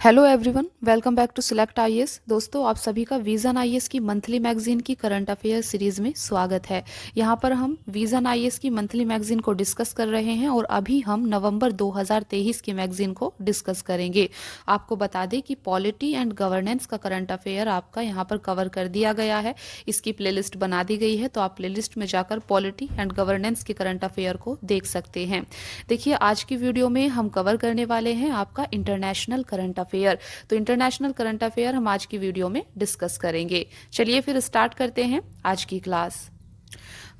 Hello everyone, welcome back to select IAS. दोस्तों, आप सभी का विजन आईएएस की मंथली मैगजीन की करंट अफेयर सीरीज में स्वागत है। यहाँ पर हम विजन आईएएस की मंथली मैगजीन को डिस्कस कर रहे हैं और अभी हम नवंबर 2023 की मैगजीन को डिस्कस करेंगे। आपको बता दें कि पॉलिटी एंड गवर्नेंस का करंट अफेयर आपका यहाँ पर कवर कर दिया गया है। इसकी प्लेलिस्ट बना दी गई है, तो आप प्लेलिस्ट में जाकर पॉलिटी एंड गवर्नेंस के करंट अफेयर को देख सकते हैं। देखिए, आज की वीडियो में हम कवर करने वाले हैं आपका इंटरनेशनल करंट अफेयर। तो इंटरनेशनल करंट अफेयर हम आज की वीडियो में डिस्कस करेंगे। चलिए फिर स्टार्ट करते हैं आज की क्लास।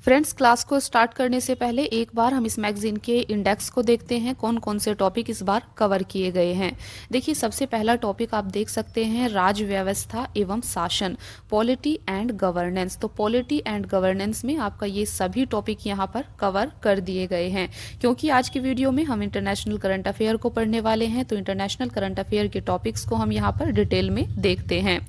फ्रेंड्स, क्लास को स्टार्ट करने से पहले एक बार हम इस मैगजीन के इंडेक्स को देखते हैं, कौन कौन से टॉपिक इस बार कवर किए गए हैं। देखिए, सबसे पहला टॉपिक आप देख सकते हैं राज्य व्यवस्था एवं शासन, पॉलिटी एंड गवर्नेंस। तो पॉलिटी एंड गवर्नेंस में आपका ये सभी टॉपिक यहाँ पर कवर कर दिए गए हैं। क्योंकि आज की वीडियो में हम इंटरनेशनल करंट अफेयर को पढ़ने वाले हैं, तो इंटरनेशनल करंट अफेयर के टॉपिक्स को हम यहाँ पर डिटेल में देखते हैं।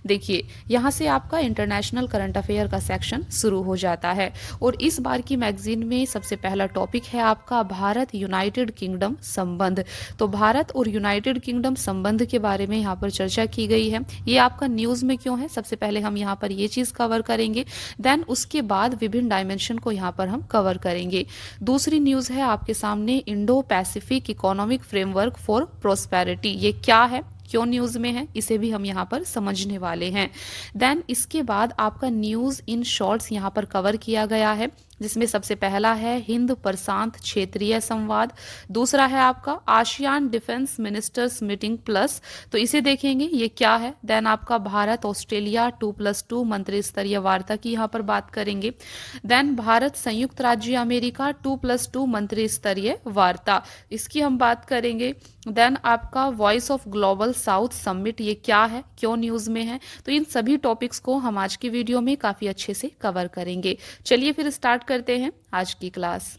देखिए, यहाँ से आपका इंटरनेशनल करंट अफेयर का सेक्शन शुरू हो जाता है और इस बार की मैगजीन में सबसे पहला टॉपिक है आपका भारत यूनाइटेड किंगडम संबंध। तो भारत और यूनाइटेड किंगडम संबंध के बारे में यहाँ पर चर्चा की गई है। ये आपका न्यूज में क्यों है, सबसे पहले हम यहाँ पर ये चीज कवर करेंगे। देन उसके बाद विभिन्न डायमेंशन को यहाँ पर हम कवर करेंगे। दूसरी न्यूज है आपके सामने Indo Pacific economic framework for prosperity. ये क्या है, क्यों न्यूज में है, इसे भी हम यहाँ पर समझने वाले हैं। देन इसके बाद आपका न्यूज इन शॉर्ट्स यहाँ पर कवर किया गया है, जिसमें सबसे पहला है हिंद प्रशांत क्षेत्रीय संवाद। दूसरा है आपका ASEAN defence ministers meeting plus, तो इसे देखेंगे ये क्या है। देन आपका भारत ऑस्ट्रेलिया 2+2 मंत्री स्तरीय वार्ता की यहाँ पर बात करेंगे। देन भारत संयुक्त राज्य अमेरिका 2+2 मंत्री स्तरीय वार्ता, इसकी हम बात करेंगे। देन आपका voice of global south summit, ये क्या है, क्यों न्यूज में है। तो इन सभी टॉपिक्स को हम आज की वीडियो में काफी अच्छे से कवर करेंगे। चलिए फिर स्टार्ट करते हैं आज की क्लास।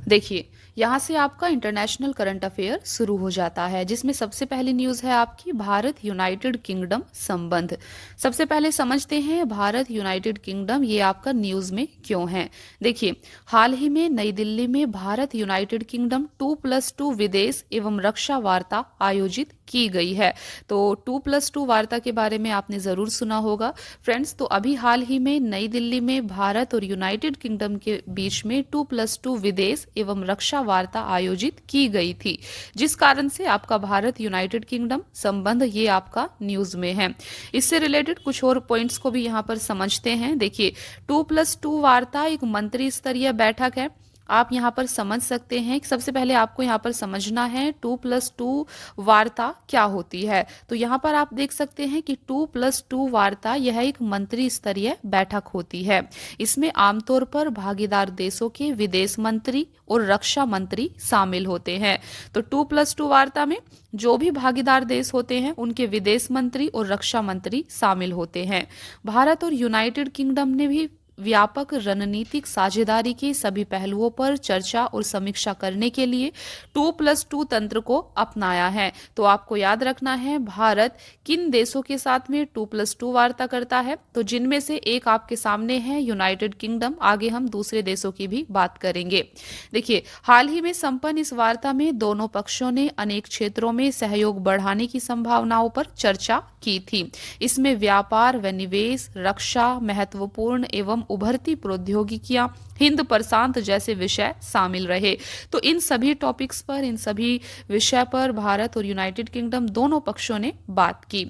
देखिए, यहाँ से आपका इंटरनेशनल करंट अफेयर शुरू हो जाता है, जिसमें सबसे पहली न्यूज है आपकी भारत यूनाइटेड किंगडम संबंध। सबसे पहले समझते हैं भारत यूनाइटेड किंगडम ये आपका न्यूज में क्यों है। देखिए, हाल ही में नई दिल्ली में भारत यूनाइटेड किंगडम 2+2 विदेश एवं रक्षा वार्ता आयोजित की गई है। तो 2+2 वार्ता के बारे में आपने जरूर सुना होगा फ्रेंड्स। तो अभी हाल ही में नई दिल्ली में भारत और यूनाइटेड किंगडम के बीच में 2+2 विदेश एवं रक्षा वार्ता आयोजित की गई थी, जिस कारण से आपका भारत यूनाइटेड किंगडम संबंध ये आपका न्यूज में है। इससे रिलेटेड कुछ और पॉइंट्स को भी यहाँ पर समझते हैं। देखिए, 2+2 वार्ता एक मंत्री स्तरीय बैठक है। आप यहाँ पर समझ सकते हैं कि सबसे पहले आपको यहाँ पर समझना है 2+2 वार्ता क्या होती है। तो यहाँ पर आप देख सकते हैं कि 2+2 वार्ता यह एक मंत्री स्तरीय बैठक होती है। इसमें आमतौर पर भागीदार देशों के विदेश मंत्री और रक्षा मंत्री शामिल होते हैं। तो 2+2 वार्ता में जो भी भागीदार देश होते हैं उनके विदेश मंत्री और रक्षा मंत्री शामिल होते हैं। भारत और यूनाइटेड किंगडम ने भी व्यापक रणनीतिक साझेदारी के सभी पहलुओं पर चर्चा और समीक्षा करने के लिए 2+2 तंत्र को अपनाया है। तो आपको याद रखना है भारत किन देशों के साथ में 2+2 वार्ता करता है, तो जिनमें से एक आपके सामने है यूनाइटेड किंगडम। आगे हम दूसरे देशों की भी बात करेंगे। देखिए, हाल ही में संपन्न इस वार्ता में दोनों पक्षों ने अनेक क्षेत्रों में सहयोग बढ़ाने की संभावनाओं पर चर्चा की थी। इसमें व्यापार व निवेश, रक्षा, महत्वपूर्ण एवं उभरती प्रौद्योगिकियां, हिंद प्रशांत जैसे विषय शामिल रहे। तो इन सभी टॉपिक्स पर, इन सभी विषय पर भारत और यूनाइटेड किंगडम दोनों पक्षों ने बात की।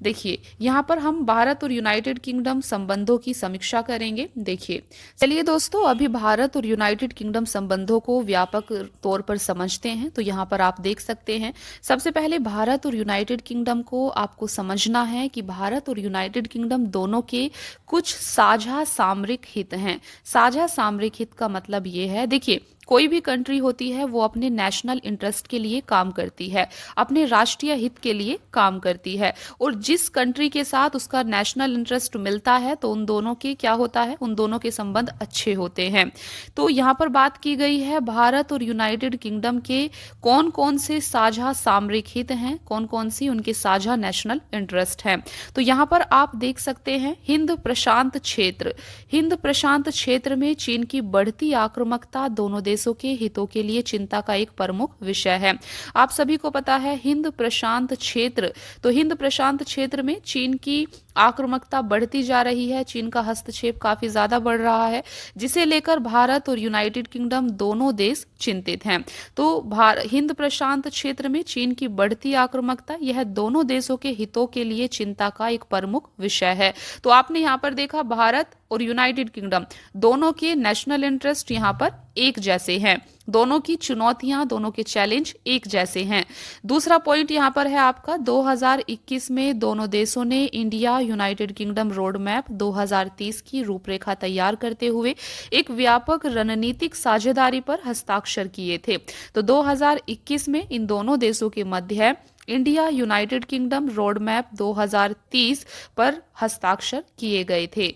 देखिए, यहाँ पर हम भारत और यूनाइटेड किंगडम संबंधों की समीक्षा करेंगे। देखिए, चलिए दोस्तों, अभी भारत और यूनाइटेड किंगडम संबंधों को व्यापक तौर पर समझते हैं। तो यहाँ पर आप देख सकते हैं, सबसे पहले भारत और यूनाइटेड किंगडम को आपको समझना है कि भारत और यूनाइटेड किंगडम दोनों के कुछ साझा सामरिक हित हैं। साझा सामरिक हित का मतलब ये है, देखिए, कोई भी कंट्री होती है वो अपने नेशनल इंटरेस्ट के लिए काम करती है, अपने राष्ट्रीय हित के लिए काम करती है, और जिस कंट्री के साथ उसका नेशनल इंटरेस्ट मिलता है तो उन दोनों के क्या होता है, उन दोनों के संबंध अच्छे होते हैं। तो यहाँ पर बात की गई है भारत और यूनाइटेड किंगडम के कौन कौन से साझा सामरिक हित हैं, कौन कौन सी उनके साझा नेशनल इंटरेस्ट हैं। तो यहाँ पर आप देख सकते हैं हिंद प्रशांत क्षेत्र। हिंद प्रशांत क्षेत्र में चीन की बढ़ती आक्रामकता दोनों देशों के हितों के लिए चिंता का एक प्रमुख विषय है। आप सभी को पता है हिंद प्रशांत क्षेत्र, तो हिंद प्रशांत क्षेत्र में चीन की आक्रामकता बढ़ती जा रही है, चीन का हस्तक्षेप काफी ज्यादा बढ़ रहा है, जिसे लेकर भारत और यूनाइटेड किंगडम दोनों देश चिंतित हैं। तो हिंद प्रशांत क्षेत्र में चीन की बढ़ती आक्रामकता यह दोनों देशों के हितों के लिए चिंता का एक प्रमुख विषय है। तो आपने यहाँ पर देखा भारत और यूनाइटेड किंगडम दोनों के नेशनल इंटरेस्ट यहाँ पर एक जैसे हैं, दोनों की चुनौतियां, दोनों के चैलेंज एक जैसे हैं। दूसरा पॉइंट यहाँ पर है आपका 2021 में दोनों देशों ने India United Kingdom road map 2030 की रूपरेखा तैयार करते हुए एक व्यापक रणनीतिक साझेदारी पर हस्ताक्षर किए थे। तो 2021 में इन दोनों देशों के मध्य India United Kingdom road map 2030 पर हस्ताक्षर किए गए थे।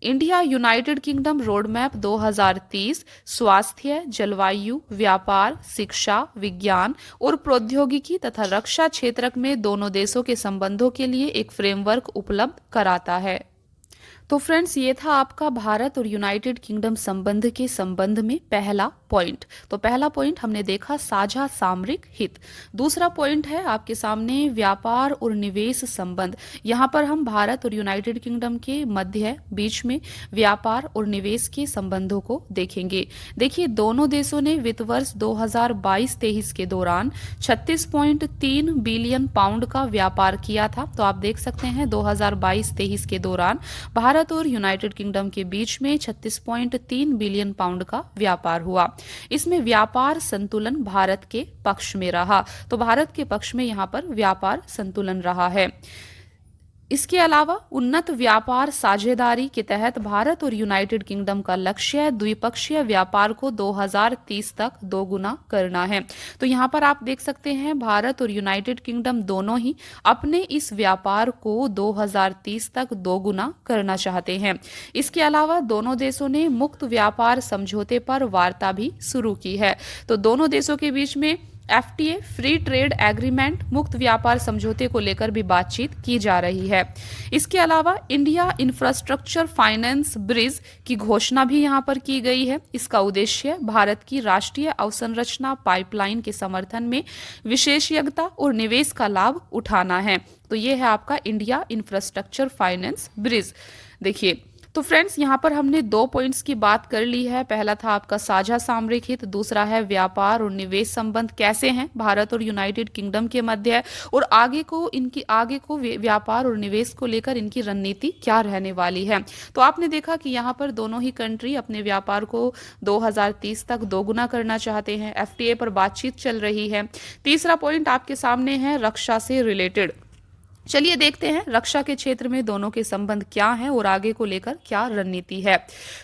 India United Kingdom road map 2030 स्वास्थ्य, जलवायु, व्यापार, शिक्षा, विज्ञान और प्रौद्योगिकी तथा रक्षा क्षेत्र में दोनों देशों के संबंधों के लिए एक फ्रेमवर्क उपलब्ध कराता है। तो फ्रेंड्स, ये था आपका भारत और यूनाइटेड किंगडम संबंध के संबंध में पहला पॉइंट। तो पहला पॉइंट हमने देखा साझा सामरिक हित। दूसरा पॉइंट है आपके सामने व्यापार और निवेश संबंध। यहाँ पर हम भारत और यूनाइटेड किंगडम के मध्य बीच में व्यापार और निवेश के संबंधों को देखेंगे। देखिए, दोनों देशों ने वित्त वर्ष 2022-23 के दौरान 36.3 बिलियन पाउंड का व्यापार किया था। तो आप देख सकते हैं 2022-23 के दौरान भारत और यूनाइटेड किंगडम के बीच में 36.3 बिलियन पाउंड का व्यापार हुआ। इसमें व्यापार संतुलन भारत के पक्ष में रहा। तो भारत के पक्ष में यहाँ पर व्यापार संतुलन रहा है। इसके अलावा उन्नत व्यापार साझेदारी के तहत भारत और यूनाइटेड किंगडम का लक्ष्य द्विपक्षीय व्यापार को 2030 तक दोगुना करना है। तो यहाँ पर आप देख सकते हैं भारत और यूनाइटेड किंगडम दोनों ही अपने इस व्यापार को 2030 तक दोगुना करना चाहते हैं। इसके अलावा दोनों देशों ने मुक्त व्यापार समझौते पर वार्ता भी शुरू की है। तो दोनों देशों के बीच में FTA फ्री ट्रेड एग्रीमेंट मुक्त व्यापार समझौते को लेकर भी बातचीत की जा रही है। इसके अलावा इंडिया इंफ्रास्ट्रक्चर फाइनेंस ब्रिज की घोषणा भी यहाँ पर की गई है। इसका उद्देश्य भारत की राष्ट्रीय अवसंरचना पाइपलाइन के समर्थन में विशेषज्ञता और निवेश का लाभ उठाना है। तो ये है आपका इंडिया इंफ्रास्ट्रक्चर फाइनेंस ब्रिज। देखिए, तो फ्रेंड्स, यहाँ पर हमने दो पॉइंट्स की बात कर ली है। पहला था आपका साझा सामरिक हित, दूसरा है व्यापार और निवेश संबंध कैसे हैं भारत और यूनाइटेड किंगडम के मध्य, और आगे को व्यापार और निवेश को लेकर इनकी रणनीति क्या रहने वाली है। तो आपने देखा कि यहाँ पर दोनों ही कंट्री अपने व्यापार को 2030 तक दोगुना करना चाहते हैं। FTA पर बातचीत चल रही है। तीसरा पॉइंट आपके सामने है रक्षा से रिलेटेड। चलिए देखते हैं रक्षा के क्षेत्र में दोनों के संबंध क्या हैं और आगे को लेकर क्या रणनीति है।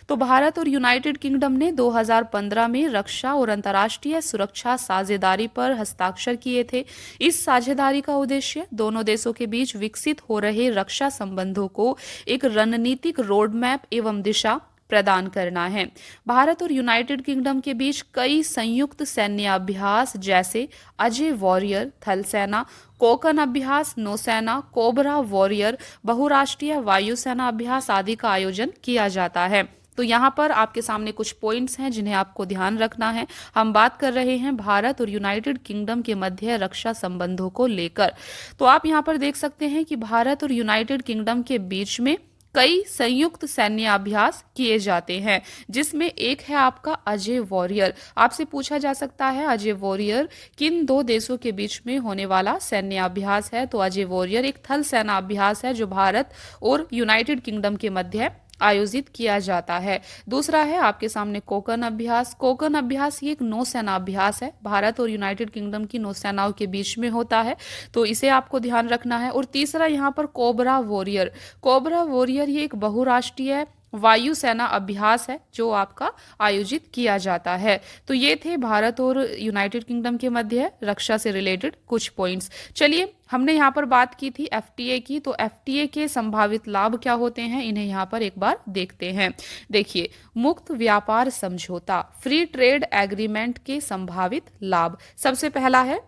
तो भारत और यूनाइटेड किंगडम ने 2015 में रक्षा और अंतर्राष्ट्रीय सुरक्षा साझेदारी पर हस्ताक्षर किए थे। इस साझेदारी का उद्देश्य दोनों देशों के बीच विकसित हो रहे रक्षा संबंधों को एक रणनीतिक रोडमैप एवं दिशा प्रदान करना है। भारत और यूनाइटेड किंगडम के बीच कई संयुक्त सैन्य अभ्यास जैसे अजय वॉरियर थल सेना, कोकन अभ्यास नौसेना, कोबरा वॉरियर बहुराष्ट्रीय वायुसेना अभ्यास आदि का आयोजन किया जाता है। तो यहाँ पर आपके सामने कुछ पॉइंट्स हैं जिन्हें आपको ध्यान रखना है। हम बात कर रहे हैं भारत और यूनाइटेड किंगडम के मध्य रक्षा संबंधों को लेकर। तो आप यहाँ पर देख सकते हैं कि भारत और यूनाइटेड किंगडम के बीच में कई संयुक्त सैन्य अभ्यास किए जाते हैं, जिसमें एक है आपका अजय वॉरियर। आपसे पूछा जा सकता है अजय वॉरियर किन दो देशों के बीच में होने वाला सैन्य अभ्यास है। तो अजय वॉरियर एक थल सेना अभ्यास है जो भारत और यूनाइटेड किंगडम के मध्य आयोजित किया जाता है। दूसरा है आपके सामने कोकन अभ्यास। कोकन अभ्यास ये एक नौसेना अभ्यास है, भारत और यूनाइटेड किंगडम की नौसेनाओं के बीच में होता है। तो इसे आपको ध्यान रखना है। और तीसरा यहाँ पर कोबरा वॉरियर। कोबरा वॉरियर ये एक बहुराष्ट्रीय वायुसेना अभ्यास है जो आपका आयोजित किया जाता है। तो ये थे भारत और यूनाइटेड किंगडम के मध्य रक्षा से रिलेटेड कुछ पॉइंट्स। चलिए, हमने यहाँ पर बात की थी FTA की। तो FTA के संभावित लाभ क्या होते हैं, इन्हें यहाँ पर एक बार देखते हैं। देखिए, मुक्त व्यापार समझौता फ्री ट्रेड एग्रीमेंट के संभावित लाभ। सबसे पहला है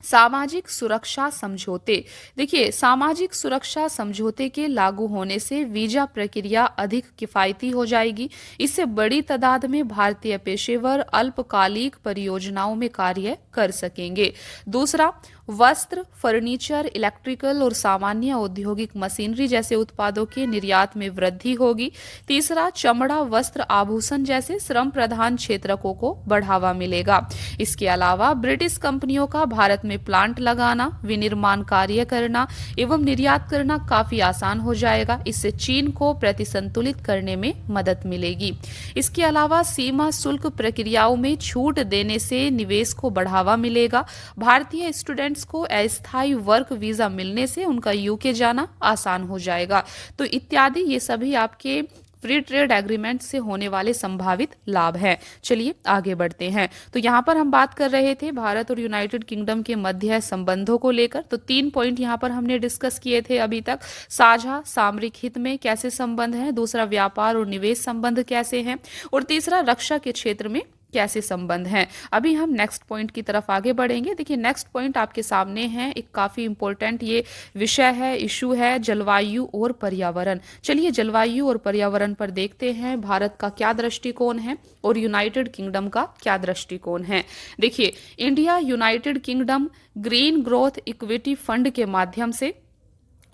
सामाजिक सुरक्षा समझौते। देखिए, सामाजिक सुरक्षा समझौते के लागू होने से वीजा प्रक्रिया अधिक किफ़ायती हो जाएगी। इससे बड़ी तादाद में भारतीय पेशेवर अल्पकालिक परियोजनाओं में कार्य कर सकेंगे। दूसरा, वस्त्र, फर्नीचर, इलेक्ट्रिकल और सामान्य औद्योगिक मशीनरी जैसे उत्पादों के निर्यात में वृद्धि होगी। तीसरा, चमड़ा, वस्त्र, आभूषण जैसे श्रम प्रधान क्षेत्रकों को बढ़ावा मिलेगा। इसके अलावा ब्रिटिश कंपनियों का भारत में प्लांट लगाना, विनिर्माण कार्य करना एवं निर्यात करना काफी आसान हो जाएगा। इससे चीन को प्रतिसंतुलित करने में मदद मिलेगी। इसके अलावा सीमा शुल्क प्रक्रियाओं में छूट देने से निवेश को बढ़ावा मिलेगा। भारतीय स्टूडेंट्स को अस्थायी वर्क वीजा मिलने से उनका यूके जाना आसान हो जाएगा। तो इत्यादि ये सभी आपके फ्री ट्रेड एग्रीमेंट से होने वाले संभावित लाभ हैं। चलिए आगे बढ़ते हैं। तो यहाँ पर हम बात कर रहे थे भारत और यूनाइटेड किंगडम के मध्य संबंधों को लेकर। तो 3 पॉइंट यहाँ पर हमने डिस्कस किए थे अभी तक। साझा सामरिक हित में कैसे संबंध हैं, दूसरा व्यापार और निवेश संबंध कैसे हैं, और तीसरा रक्षा के क्षेत्र में कैसे संबंध हैं। अभी हम नेक्स्ट पॉइंट की तरफ आगे बढ़ेंगे। देखिए, नेक्स्ट पॉइंट आपके सामने है, एक काफी इंपॉर्टेंट ये विषय है, इशू है, जलवायु और पर्यावरण। चलिए जलवायु और पर्यावरण पर देखते हैं भारत का क्या दृष्टिकोण है और यूनाइटेड किंगडम का क्या दृष्टिकोण है। देखिए, India United kingdom green growth equity fund के माध्यम से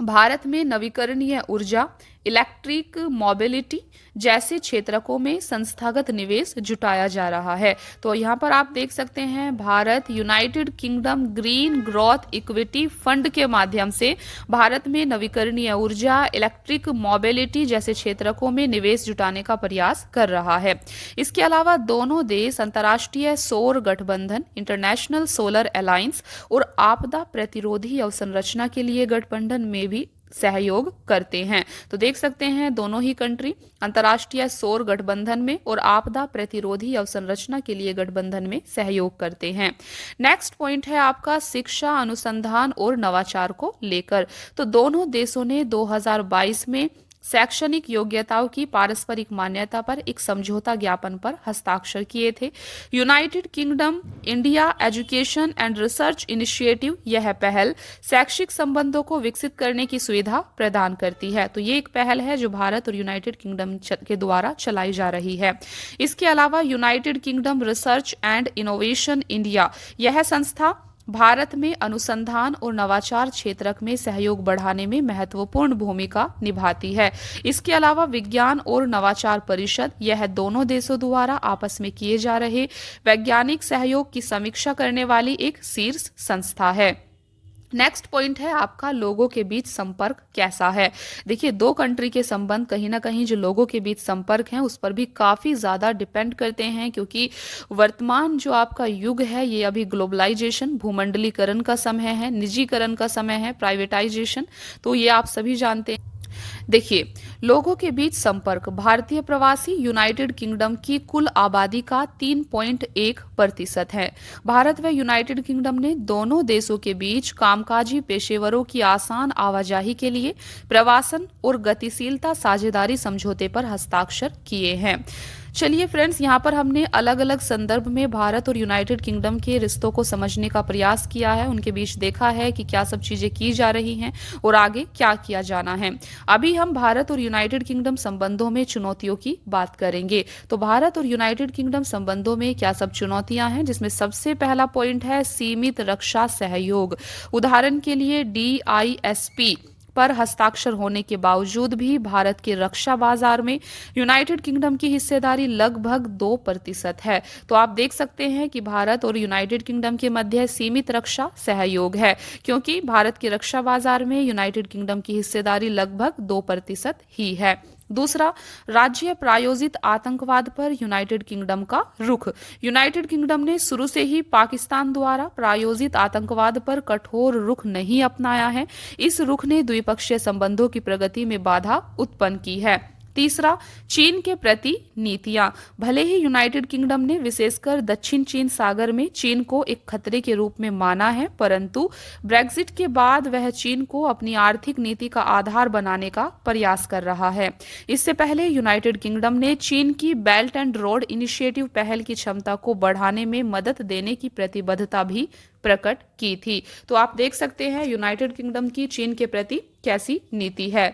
भारत में नवीकरणीय ऊर्जा, इलेक्ट्रिक मोबिलिटी जैसे क्षेत्रकों में संस्थागत निवेश जुटाया जा रहा है। तो यहाँ पर आप देख सकते हैं, Bharat United kingdom green growth equity fund के माध्यम से भारत में नवीकरणीय ऊर्जा, इलेक्ट्रिक मोबिलिटी जैसे क्षेत्रकों में निवेश जुटाने का प्रयास कर रहा है। इसके अलावा दोनों देश अंतर्राष्ट्रीय सौर गठबंधन, इंटरनेशनल सोलर अलायंस और आपदा प्रतिरोधी अवसंरचना के लिए गठबंधन में भी सहयोग करते हैं। तो देख सकते हैं, दोनों ही कंट्री अंतर्राष्ट्रीय सौर गठबंधन में और आपदा प्रतिरोधी अवसंरचना के लिए गठबंधन में सहयोग करते हैं। नेक्स्ट पॉइंट है आपका शिक्षा, अनुसंधान और नवाचार को लेकर। तो दोनों देशों ने 2022 में शैक्षणिक योग्यताओं की पारस्परिक मान्यता पर एक समझौता ज्ञापन पर हस्ताक्षर किए थे। United kingdom India education and research initiative, यह पहल शैक्षिक संबंधों को विकसित करने की सुविधा प्रदान करती है। तो ये एक पहल है जो भारत और यूनाइटेड किंगडम के द्वारा चलाई जा रही है। इसके अलावा United kingdom research and innovation India, यह संस्था भारत में अनुसंधान और नवाचार क्षेत्र में सहयोग बढ़ाने में महत्वपूर्ण भूमिका निभाती है। इसके अलावा विज्ञान और नवाचार परिषद, यह दोनों देशों द्वारा आपस में किए जा रहे वैज्ञानिक सहयोग की समीक्षा करने वाली एक शीर्ष संस्था है। नेक्स्ट पॉइंट है आपका लोगों के बीच संपर्क कैसा है। देखिए, दो कंट्री के संबंध कहीं ना कहीं जो लोगों के बीच संपर्क हैं उस पर भी काफ़ी ज़्यादा डिपेंड करते हैं, क्योंकि वर्तमान जो आपका युग है ये अभी ग्लोबलाइजेशन, भूमंडलीकरण का समय है, निजीकरण का समय है, प्राइवेटाइजेशन, तो ये आप सभी जानते हैं। देखिए, लोगों के बीच संपर्क, भारतीय प्रवासी यूनाइटेड किंगडम की कुल आबादी का 3.1% है। भारत व यूनाइटेड किंगडम ने दोनों देशों के बीच कामकाजी पेशेवरों की आसान आवाजाही के लिए प्रवासन और गतिशीलता साझेदारी समझौते पर हस्ताक्षर किए हैं। चलिए फ्रेंड्स, यहाँ पर हमने अलग अलग संदर्भ में भारत और यूनाइटेड किंगडम के रिश्तों को समझने का प्रयास किया है, उनके बीच देखा है कि क्या सब चीजें की जा रही हैं और आगे क्या किया जाना है। अभी हम भारत और यूनाइटेड किंगडम संबंधों में चुनौतियों की बात करेंगे। तो भारत और यूनाइटेड किंगडम संबंधों में क्या सब चुनौतियां हैं, जिसमें सबसे पहला पॉइंट है सीमित रक्षा सहयोग। उदाहरण के लिए DISP पर हस्ताक्षर होने के बावजूद भी भारत के रक्षा बाजार में यूनाइटेड किंगडम की हिस्सेदारी लगभग 2% है। तो आप देख सकते हैं कि भारत और यूनाइटेड किंगडम के मध्य सीमित रक्षा सहयोग है, क्योंकि भारत के रक्षा बाजार में यूनाइटेड किंगडम की हिस्सेदारी लगभग 2% ही है। दूसरा, राज्य प्रायोजित आतंकवाद पर यूनाइटेड किंगडम का रुख। यूनाइटेड किंगडम ने शुरू से ही पाकिस्तान द्वारा प्रायोजित आतंकवाद पर कठोर रुख नहीं अपनाया है। इस रुख ने द्विपक्षीय संबंधों की प्रगति में बाधा उत्पन्न की है। तीसरा, चीन के प्रति नीतियां। भले ही यूनाइटेड किंगडम ने विशेषकर दक्षिण चीन सागर में चीन को एक खतरे के रूप में माना है, परंतु ब्रेक्जिट के बाद वह चीन को अपनी आर्थिक नीति का आधार बनाने का प्रयास कर रहा है। इससे पहले यूनाइटेड किंगडम ने चीन की बेल्ट एंड रोड इनिशिएटिव पहल की क्षमता को बढ़ाने में मदद देने की प्रतिबद्धता भी प्रकट की थी। तो आप देख सकते हैं यूनाइटेड किंगडम की चीन के प्रति कैसी नीति है।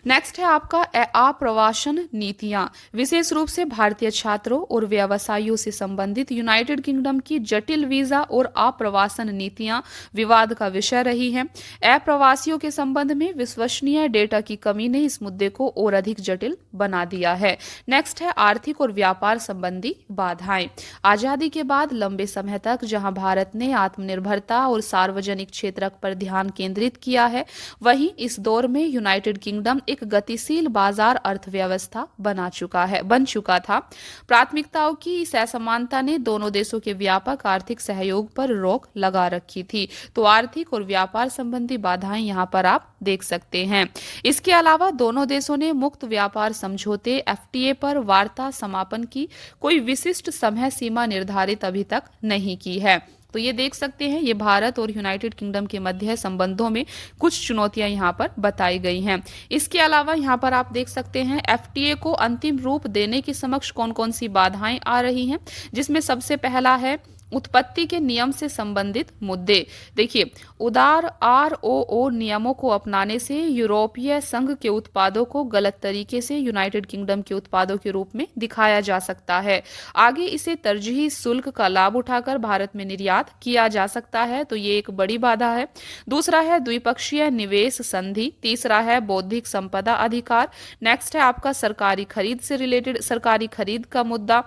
नेक्स्ट है आपका आप्रवासन नीतियां। विशेष रूप से भारतीय छात्रों और व्यवसायियों से संबंधित यूनाइटेड किंगडम की जटिल वीजा और आप्रवासन नीतियां विवाद का विषय रही हैं। अप्रवासियों के संबंध में विश्वसनीय डेटा की कमी ने इस मुद्दे को और अधिक जटिल बना दिया है। नेक्स्ट है आर्थिक और व्यापार संबंधी बाधाएं। आजादी के बाद लंबे समय तक जहां भारत ने आत्मनिर्भरता और सार्वजनिक क्षेत्र पर ध्यान केंद्रित किया है, वहीं इस दौर में यूनाइटेड किंगडम एक गतिशील बाजार अर्थव्यवस्था बन चुका था। प्राथमिकताओं की इस असमानता ने दोनों देशों के व्यापक आर्थिक सहयोग पर रोक लगा रखी थी। तो आर्थिक और व्यापार संबंधी बाधाएं यहाँ पर आप देख सकते हैं। इसके अलावा दोनों देशों ने मुक्त व्यापार समझौते एफटीए पर वार्ता समापन की कोई विशिष्ट समय सीमा निर्धारित अभी तक नहीं की है। तो ये देख सकते हैं, ये भारत और यूनाइटेड किंगडम के मध्य संबंधों में कुछ चुनौतियां यहाँ पर बताई गई हैं। इसके अलावा यहाँ पर आप देख सकते हैं एफटीए को अंतिम रूप देने के समक्ष कौन कौन सी बाधाएं आ रही हैं, जिसमें सबसे पहला है उत्पत्ति के नियम से संबंधित मुद्दे। देखिए, उदार आरओओ नियमों को अपनाने से यूरोपीय संघ के उत्पादों को गलत तरीके से यूनाइटेड किंगडम के उत्पादों के रूप में दिखाया जा सकता है। आगे इसे तरजीही शुल्क का लाभ उठाकर भारत में निर्यात किया जा सकता है, तो ये एक बड़ी बाधा है। दूसरा है द्विपक्षीय निवेश संधि। तीसरा है बौद्धिक संपदा अधिकार। नेक्स्ट है आपका सरकारी खरीद का मुद्दा।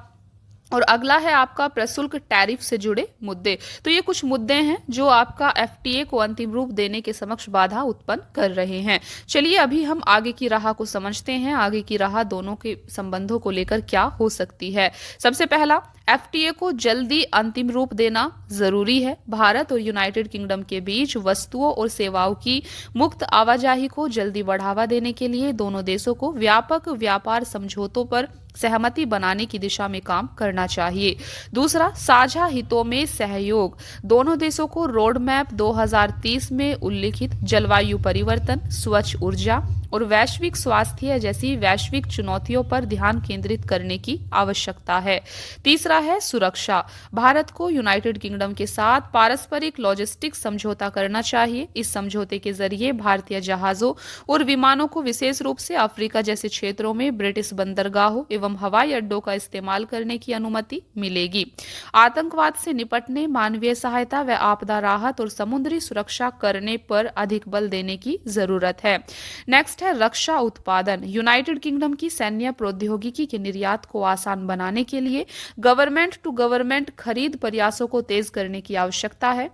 और अगला है आपका प्रशुल्क टैरिफ से जुड़े मुद्दे। तो ये कुछ मुद्दे हैं जो आपका एफटीए को अंतिम रूप देने के समक्ष बाधा उत्पन्न कर रहे हैं। चलिए अभी हम आगे की राह को समझते हैं। आगे की राह दोनों के संबंधों को लेकर क्या हो सकती है। सबसे पहला, एफटीए को जल्दी अंतिम रूप देना जरूरी है। भारत और यूनाइटेड किंगडम के बीच वस्तुओं और सेवाओं की मुक्त आवाजाही को जल्दी बढ़ावा देने के लिए दोनों देशों को व्यापक व्यापार समझौतों पर सहमति बनाने की दिशा में काम करना चाहिए। दूसरा, साझा हितों में सहयोग। दोनों देशों को रोड मैप 2030 में उल्लिखित जलवायु परिवर्तन, स्वच्छ ऊर्जा और वैश्विक स्वास्थ्य जैसी वैश्विक चुनौतियों पर ध्यान केंद्रित करने की आवश्यकता है। तीसरा है सुरक्षा। भारत को यूनाइटेड किंगडम के साथ पारस्परिक लॉजिस्टिक्स समझौता करना चाहिए। इस समझौते के जरिए भारतीय जहाजों और विमानों को विशेष रूप से अफ्रीका जैसे क्षेत्रों में ब्रिटिश बंदरगाहों एवं हवाई अड्डों का इस्तेमाल करने की अनुमति मिलेगी। आतंकवाद से निपटने, मानवीय सहायता व आपदा राहत और समुद्री सुरक्षा करने पर अधिक बल देने की जरूरत है। नेक्स्ट है रक्षा उत्पादन। यूनाइटेड किंगडम की सैन्य प्रौद्योगिकी के निर्यात को आसान बनाने के लिए गवर्नमेंट टू गवर्नमेंट खरीद प्रयासों को तेज करने की आवश्यकता है।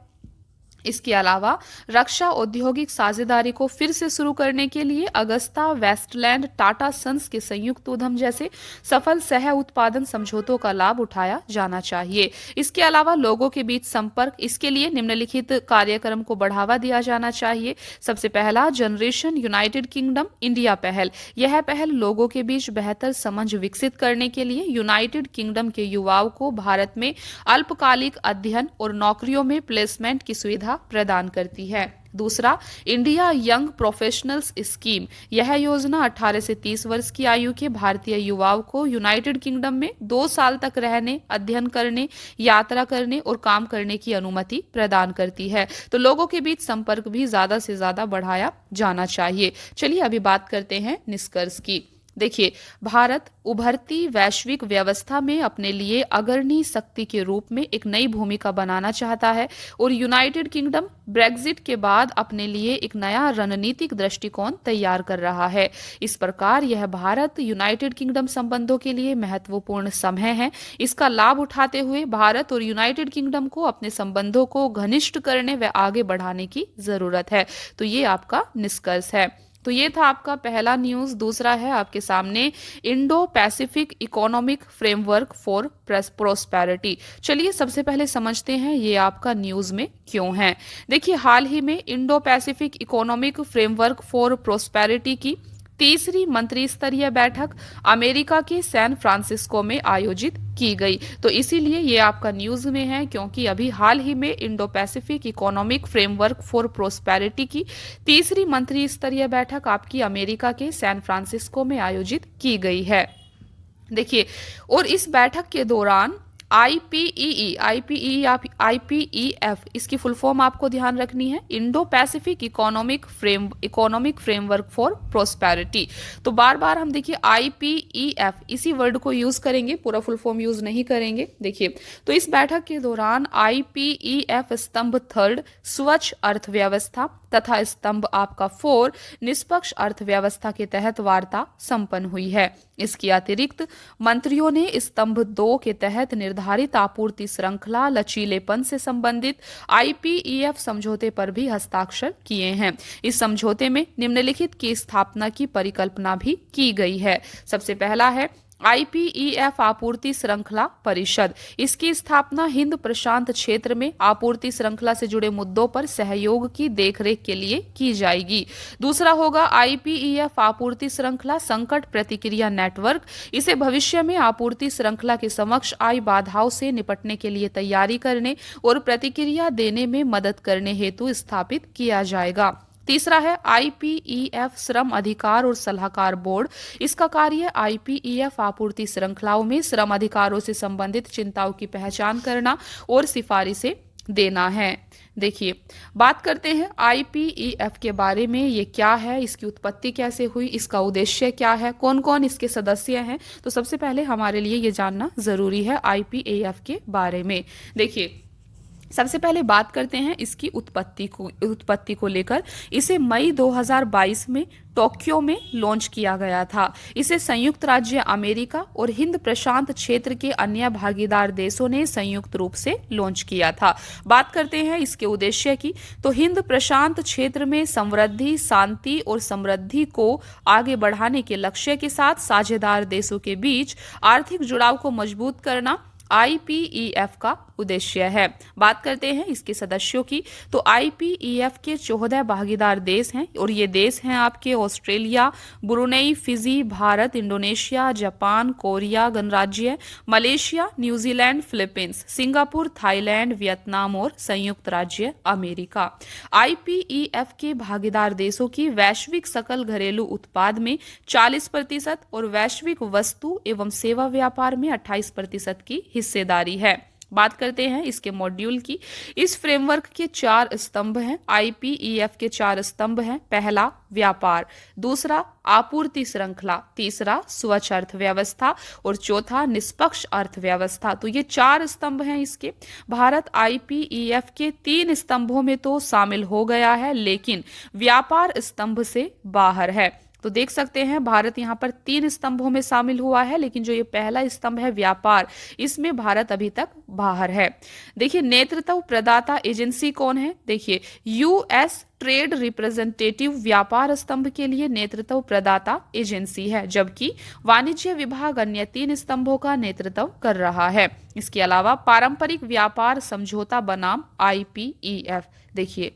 इसके अलावा रक्षा औद्योगिक साझेदारी को फिर से शुरू करने के लिए अगस्ता वेस्टलैंड टाटा सन्स के संयुक्त उद्यम जैसे सफल सह उत्पादन समझौतों का लाभ उठाया जाना चाहिए। इसके अलावा लोगों के बीच संपर्क, इसके लिए निम्नलिखित कार्यक्रम को बढ़ावा दिया जाना चाहिए। सबसे पहला, जनरेशन यूनाइटेड किंगडम इंडिया पहल। यह पहल लोगों के बीच बेहतर समझ विकसित करने के लिए यूनाइटेड किंगडम के युवाओं को भारत में अल्पकालिक अध्ययन और नौकरियों में प्लेसमेंट की सुविधा प्रदान करती है। दूसरा, इंडिया यंग प्रोफेशनल्स स्कीम। यह योजना 18 से 30 वर्ष की आयु के भारतीय युवाओं को यूनाइटेड किंगडम में 2 साल तक रहने, अध्ययन करने, यात्रा करने और काम करने की अनुमति प्रदान करती है। तो लोगों के बीच संपर्क भी ज्यादा से ज्यादा बढ़ाया जाना चाहिए। चलिए अभी बात करते हैं निष्कर्ष की। देखिए, भारत उभरती वैश्विक व्यवस्था में अपने लिए अग्रणी शक्ति के रूप में एक नई भूमिका बनाना चाहता है और यूनाइटेड किंगडम ब्रेक्जिट के बाद अपने लिए एक नया रणनीतिक दृष्टिकोण तैयार कर रहा है। इस प्रकार यह भारत यूनाइटेड किंगडम संबंधों के लिए महत्वपूर्ण समय है। इसका लाभ उठाते हुए भारत और यूनाइटेड किंगडम को अपने संबंधों को घनिष्ठ करने व आगे बढ़ाने की जरूरत है। तो ये आपका निष्कर्ष है। तो ये था आपका पहला न्यूज। दूसरा है आपके सामने Indo Pacific economic framework for prosperity. चलिए सबसे पहले समझते हैं ये आपका न्यूज में क्यों है। देखिए, हाल ही में Indo Pacific economic framework for prosperity की तीसरी मंत्री स्तरीय बैठक अमेरिका के सैन फ्रांसिस्को में आयोजित की गई। तो इसीलिए ये आपका न्यूज में है, क्योंकि अभी हाल ही में Indo Pacific economic framework for prosperity की तीसरी मंत्री स्तरीय बैठक आपकी अमेरिका के सैन फ्रांसिस्को में आयोजित की गई है। देखिए, और इस बैठक के दौरान आईपीईएफ इसकी फुल फॉर्म आपको ध्यान रखनी है, Indo Pacific economic framework for prosperity. तो बार बार हम देखिए आईपीईएफ इसी वर्ड को यूज करेंगे, पूरा फुल फॉर्म यूज नहीं करेंगे। देखिए, तो इस बैठक के दौरान आईपीईएफ स्तंभ 3 स्वच्छ अर्थव्यवस्था तथा स्तंभ आपका 4 निष्पक्ष अर्थव्यवस्था के तहत वार्ता संपन्न हुई है। इसके अतिरिक्त मंत्रियों ने स्तंभ 2 के तहत निर्धारित आपूर्ति श्रृंखला लचीलेपन से संबंधित आईपीईएफ समझौते पर भी हस्ताक्षर किए हैं। इस समझौते में निम्नलिखित की स्थापना की परिकल्पना भी की गई है। सबसे पहला है आईपीईएफ आपूर्ति श्रृंखला परिषद। इसकी स्थापना हिंद प्रशांत क्षेत्र में आपूर्ति श्रृंखला से जुड़े मुद्दों पर सहयोग की देखरेख के लिए की जाएगी। दूसरा होगा आईपीईएफ आपूर्ति श्रृंखला संकट प्रतिक्रिया नेटवर्क। इसे भविष्य में आपूर्ति श्रृंखला के समक्ष आई बाधाओं से निपटने के लिए तैयारी करने और प्रतिक्रिया देने में मदद करने हेतु स्थापित किया जाएगा। तीसरा है आईपीईएफ श्रम अधिकार और सलाहकार बोर्ड। इसका कार्य आईपीईएफ आपूर्ति श्रृंखलाओं में श्रम अधिकारों से संबंधित चिंताओं की पहचान करना और सिफारिशें देना है। देखिए, बात करते हैं आईपीईएफ के बारे में, ये क्या है, इसकी उत्पत्ति कैसे हुई, इसका उद्देश्य क्या है, कौन कौन इसके सदस्य हैं। तो सबसे पहले हमारे लिए ये जानना जरूरी है आईपीईएफ के बारे में। देखिए, सबसे पहले बात करते हैं इसकी उत्पत्ति को लेकर। इसे मई 2022 में टोक्यो में लॉन्च किया गया था। इसे संयुक्त राज्य अमेरिका और हिंद प्रशांत क्षेत्र के अन्य भागीदार देशों ने संयुक्त रूप से लॉन्च किया था। बात करते हैं इसके उद्देश्य की, तो हिंद प्रशांत क्षेत्र में समृद्धि, शांति और समृद्धि को आगे बढ़ाने के लक्ष्य के साथ साझेदार देशों के बीच आर्थिक जुड़ाव को मजबूत करना आईपीईएफ का उद्देश्य है। बात करते हैं इसके सदस्यों की, तो आईपीईएफ के 14 भागीदार देश हैं और ये देश हैं आपके Australia, Brunei, Fiji, Bharat, Indonesia, Japan, Korea गणराज्य, Malaysia, New Zealand, Philippines, Singapore, Thailand, Vietnam और संयुक्त राज्य अमेरिका। आईपीईएफ के भागीदार देशों की वैश्विक सकल घरेलू उत्पाद में 40% और वैश्विक वस्तु एवं सेवा व्यापार में 28% की हिस्सेदारी है। बात करते हैं इसके मॉड्यूल की। इस फ्रेमवर्क के 4 स्तंभ हैं। आईपीईएफ के 4 स्तंभ हैं। पहला व्यापार, दूसरा आपूर्ति श्रृंखला, तीसरा स्वच्छ अर्थव्यवस्था और चौथा निष्पक्ष अर्थव्यवस्था। तो ये 4 स्तंभ हैं इसके। भारत आईपीईएफ के 3 स्तंभों में तो शामिल हो गया है, लेकिन व्यापार स्तंभ से बाहर है। तो देख सकते हैं भारत यहाँ पर 3 स्तंभों में शामिल हुआ है, लेकिन जो ये पहला स्तंभ है व्यापार, इसमें भारत अभी तक बाहर है। देखिए, नेतृत्व प्रदाता एजेंसी कौन है? देखिए, यूएस ट्रेड रिप्रेजेंटेटिव व्यापार स्तंभ के लिए नेतृत्व प्रदाता एजेंसी है, जबकि वाणिज्य विभाग अन्य 3 स्तंभों का नेतृत्व कर रहा है। इसके अलावा पारंपरिक व्यापार समझौता बनाम आईपीईएफ। देखिए,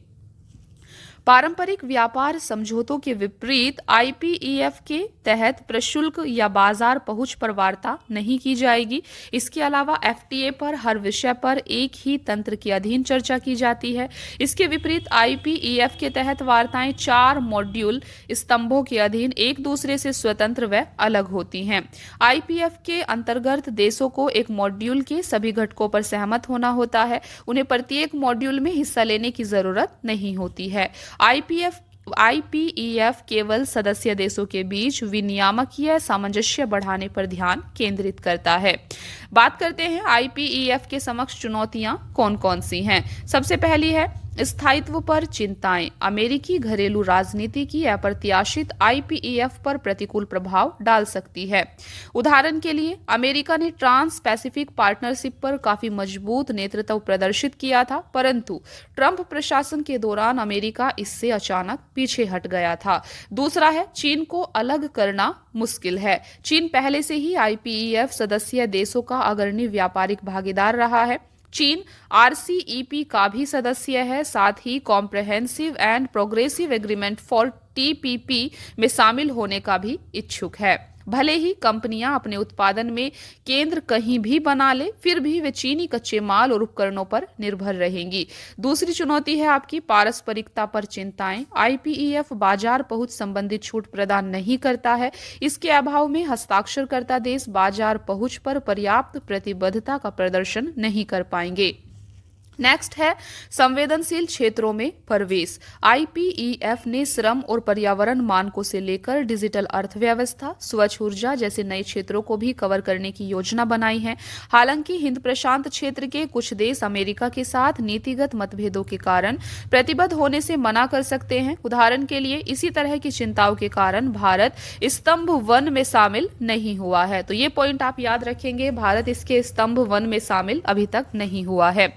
पारंपरिक व्यापार समझौतों के विपरीत आईपीईएफ के तहत प्रशुल्क या बाजार पहुंच पर वार्ता नहीं की जाएगी। इसके अलावा एफटीए पर हर विषय पर एक ही तंत्र के अधीन चर्चा की जाती है। इसके विपरीत आईपीईएफ के तहत वार्ताएं 4 मॉड्यूल स्तंभों के अधीन एक दूसरे से स्वतंत्र व अलग होती हैं। आईपीएफ के अंतर्गत देशों को एक मॉड्यूल के सभी घटकों पर सहमत होना होता है। उन्हें प्रत्येक मॉड्यूल में हिस्सा लेने की जरूरत नहीं होती है। आईपीईएफ केवल सदस्य देशों के बीच विनियामकीय सामंजस्य बढ़ाने पर ध्यान केंद्रित करता है। बात करते हैं आईपीईएफ के समक्ष चुनौतियां कौन कौन सी हैं। सबसे पहली है स्थायित्व पर चिंताएं। अमेरिकी घरेलू राजनीति की अप्रत्याशित आईपीईएफ पर प्रतिकूल प्रभाव डाल सकती है। उदाहरण के लिए, अमेरिका ने ट्रांस पैसिफिक पार्टनरशिप पर काफी मजबूत नेतृत्व प्रदर्शित किया था, परंतु ट्रंप प्रशासन के दौरान अमेरिका इससे अचानक पीछे हट गया था। दूसरा है चीन को अलग करना मुश्किल है। चीन पहले से ही आईपीईएफ सदस्य देशों का अग्रणी व्यापारिक भागीदार रहा है। चीन आरसीईपी का भी सदस्य है, साथ ही comprehensive and progressive agreement for TPP में शामिल होने का भी इच्छुक है। भले ही कंपनियां अपने उत्पादन में केंद्र कहीं भी बना ले, फिर भी वे चीनी कच्चे माल और उपकरणों पर निर्भर रहेंगी। दूसरी चुनौती है आपकी पारस्परिकता पर चिंताएं। IPEF बाजार पहुंच संबंधी छूट प्रदान नहीं करता है। इसके अभाव में हस्ताक्षरकर्ता देश बाजार पहुंच पर पर्याप्त प्रतिबद्धता का प्रदर्शन नहीं कर पाएंगे। नेक्स्ट है संवेदनशील क्षेत्रों में प्रवेश। IPEF ने श्रम और पर्यावरण मानकों से लेकर डिजिटल अर्थव्यवस्था, स्वच्छ ऊर्जा जैसे नए क्षेत्रों को भी कवर करने की योजना बनाई है। हालांकि हिंद प्रशांत क्षेत्र के कुछ देश अमेरिका के साथ नीतिगत मतभेदों के कारण प्रतिबद्ध होने से मना कर सकते हैं। उदाहरण के लिए इसी तरह की चिंताओं के कारण भारत स्तंभ 1 में शामिल नहीं हुआ है। तो ये पॉइंट आप याद रखेंगे, भारत इसके स्तंभ 1 में शामिल अभी तक नहीं हुआ है।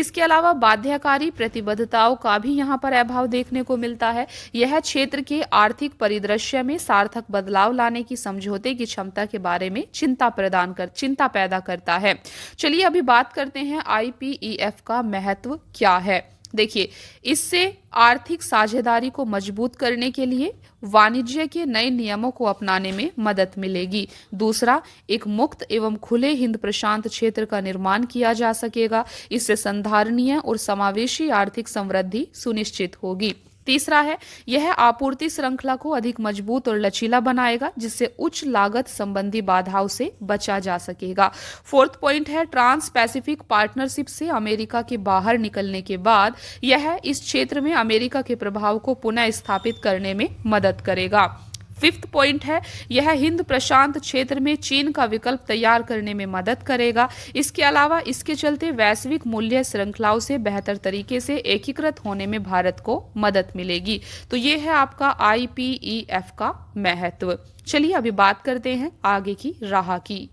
इसके अलावा बाध्यकारी प्रतिबद्धताओं का भी यहाँ पर अभाव देखने को मिलता है। यह क्षेत्र के आर्थिक परिदृश्य में सार्थक बदलाव लाने की समझौते की क्षमता के बारे में चिंता पैदा करता है। चलिए अभी बात करते हैं IPEF का महत्व क्या है। देखिए, इससे आर्थिक साझेदारी को मजबूत करने के लिए वाणिज्य के नए नियमों को अपनाने में मदद मिलेगी। दूसरा, एक मुक्त एवं खुले हिंद प्रशांत क्षेत्र का निर्माण किया जा सकेगा। इससे संधारणीय और समावेशी आर्थिक समृद्धि सुनिश्चित होगी। तीसरा है, यह आपूर्ति श्रृंखला को अधिक मजबूत और लचीला बनाएगा, जिससे उच्च लागत संबंधी बाधाओं से बचा जा सकेगा। फोर्थ पॉइंट है, ट्रांस पैसिफिक पार्टनरशिप से अमेरिका के बाहर निकलने के बाद यह इस क्षेत्र में अमेरिका के प्रभाव को पुनः स्थापित करने में मदद करेगा। फिफ्थ पॉइंट है, यह हिंद प्रशांत क्षेत्र में चीन का विकल्प तैयार करने में मदद करेगा। इसके अलावा इसके चलते वैश्विक मूल्य श्रृंखलाओं से बेहतर तरीके से एकीकृत होने में भारत को मदद मिलेगी। तो ये है आपका IPEF का महत्व। चलिए अभी बात करते हैं आगे की राह की।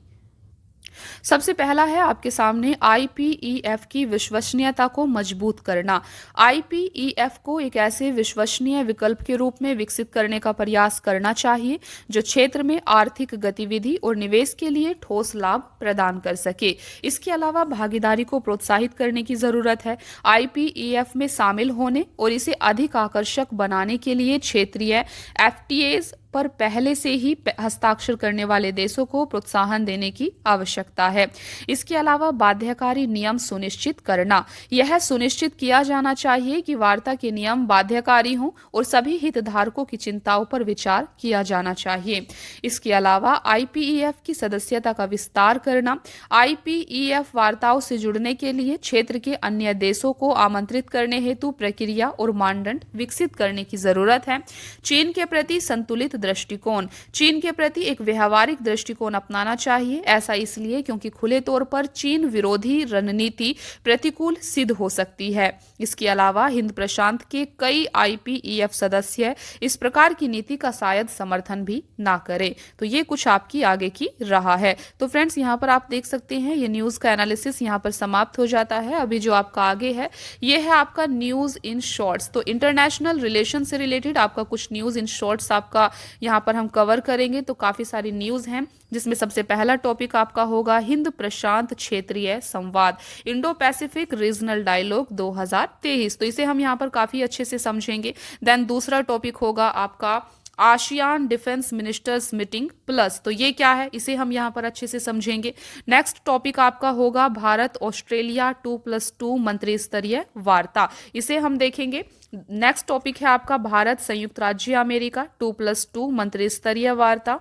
सबसे पहला है आपके सामने IPEF की विश्वसनीयता को मजबूत करना। IPEF को एक ऐसे विश्वसनीय विकल्प के रूप में विकसित करने का प्रयास करना चाहिए जो क्षेत्र में आर्थिक गतिविधि और निवेश के लिए ठोस लाभ प्रदान कर सके। इसके अलावा भागीदारी को प्रोत्साहित करने की जरूरत है। IPEF में शामिल होने और इसे अधिक आकर्षक बनाने के लिए क्षेत्रीय FTAs पर पहले से ही हस्ताक्षर करने वाले देशों को प्रोत्साहन देने की आवश्यकता है। इसके अलावा बाध्यकारी नियम सुनिश्चित करना। यह सुनिश्चित किया जाना चाहिए कि वार्ता के नियम बाध्यकारी हों और सभी हितधारकों की चिंताओं पर विचार किया जाना चाहिए। इसके अलावा IPEF की सदस्यता का विस्तार करना। IPEF वार्ताओं से जुड़ने के लिए क्षेत्र के अन्य देशों को आमंत्रित करने हेतु प्रक्रिया और मानदंड विकसित करने की जरूरत है। चीन के प्रति संतुलित दृष्टिकोण। चीन के प्रति एक व्यावहारिक दृष्टिकोण अपनाना चाहिए। ऐसा इसलिए क्योंकि खुले तौर पर चीन विरोधी रणनीति प्रतिकूल सिद्ध हो सकती है। इसके अलावा हिंद प्रशांत के कई IPEF सदस्य इस प्रकार की नीति का शायद समर्थन भी ना करें। तो ये कुछ आपकी आगे की राह है। तो फ्रेंड्स, यहाँ पर आप देख सकते हैं ये न्यूज का एनालिसिस यहाँ पर समाप्त हो जाता है। अभी जो आपका आगे है ये है आपका न्यूज इन शॉर्ट्स। तो इंटरनेशनल रिलेशन से रिलेटेड आपका कुछ न्यूज इन शॉर्ट्स आपका यहाँ पर हम कवर करेंगे। तो काफी सारी न्यूज हैं, जिसमें सबसे पहला टॉपिक आपका होगा हिंद प्रशांत क्षेत्रीय संवाद, इंडो पैसिफिक रीजनल डायलॉग 2023। तो इसे हम यहाँ पर काफी अच्छे से समझेंगे। देन दूसरा टॉपिक होगा आपका ASEAN defence ministers meeting plus. तो ये क्या है, इसे हम यहाँ पर अच्छे से समझेंगे। नेक्स्ट टॉपिक आपका होगा भारत ऑस्ट्रेलिया 2+2 मंत्री स्तरीय वार्ता, इसे हम देखेंगे। नेक्स्ट टॉपिक है आपका भारत संयुक्त राज्य अमेरिका 2+2 मंत्री स्तरीय वार्ता।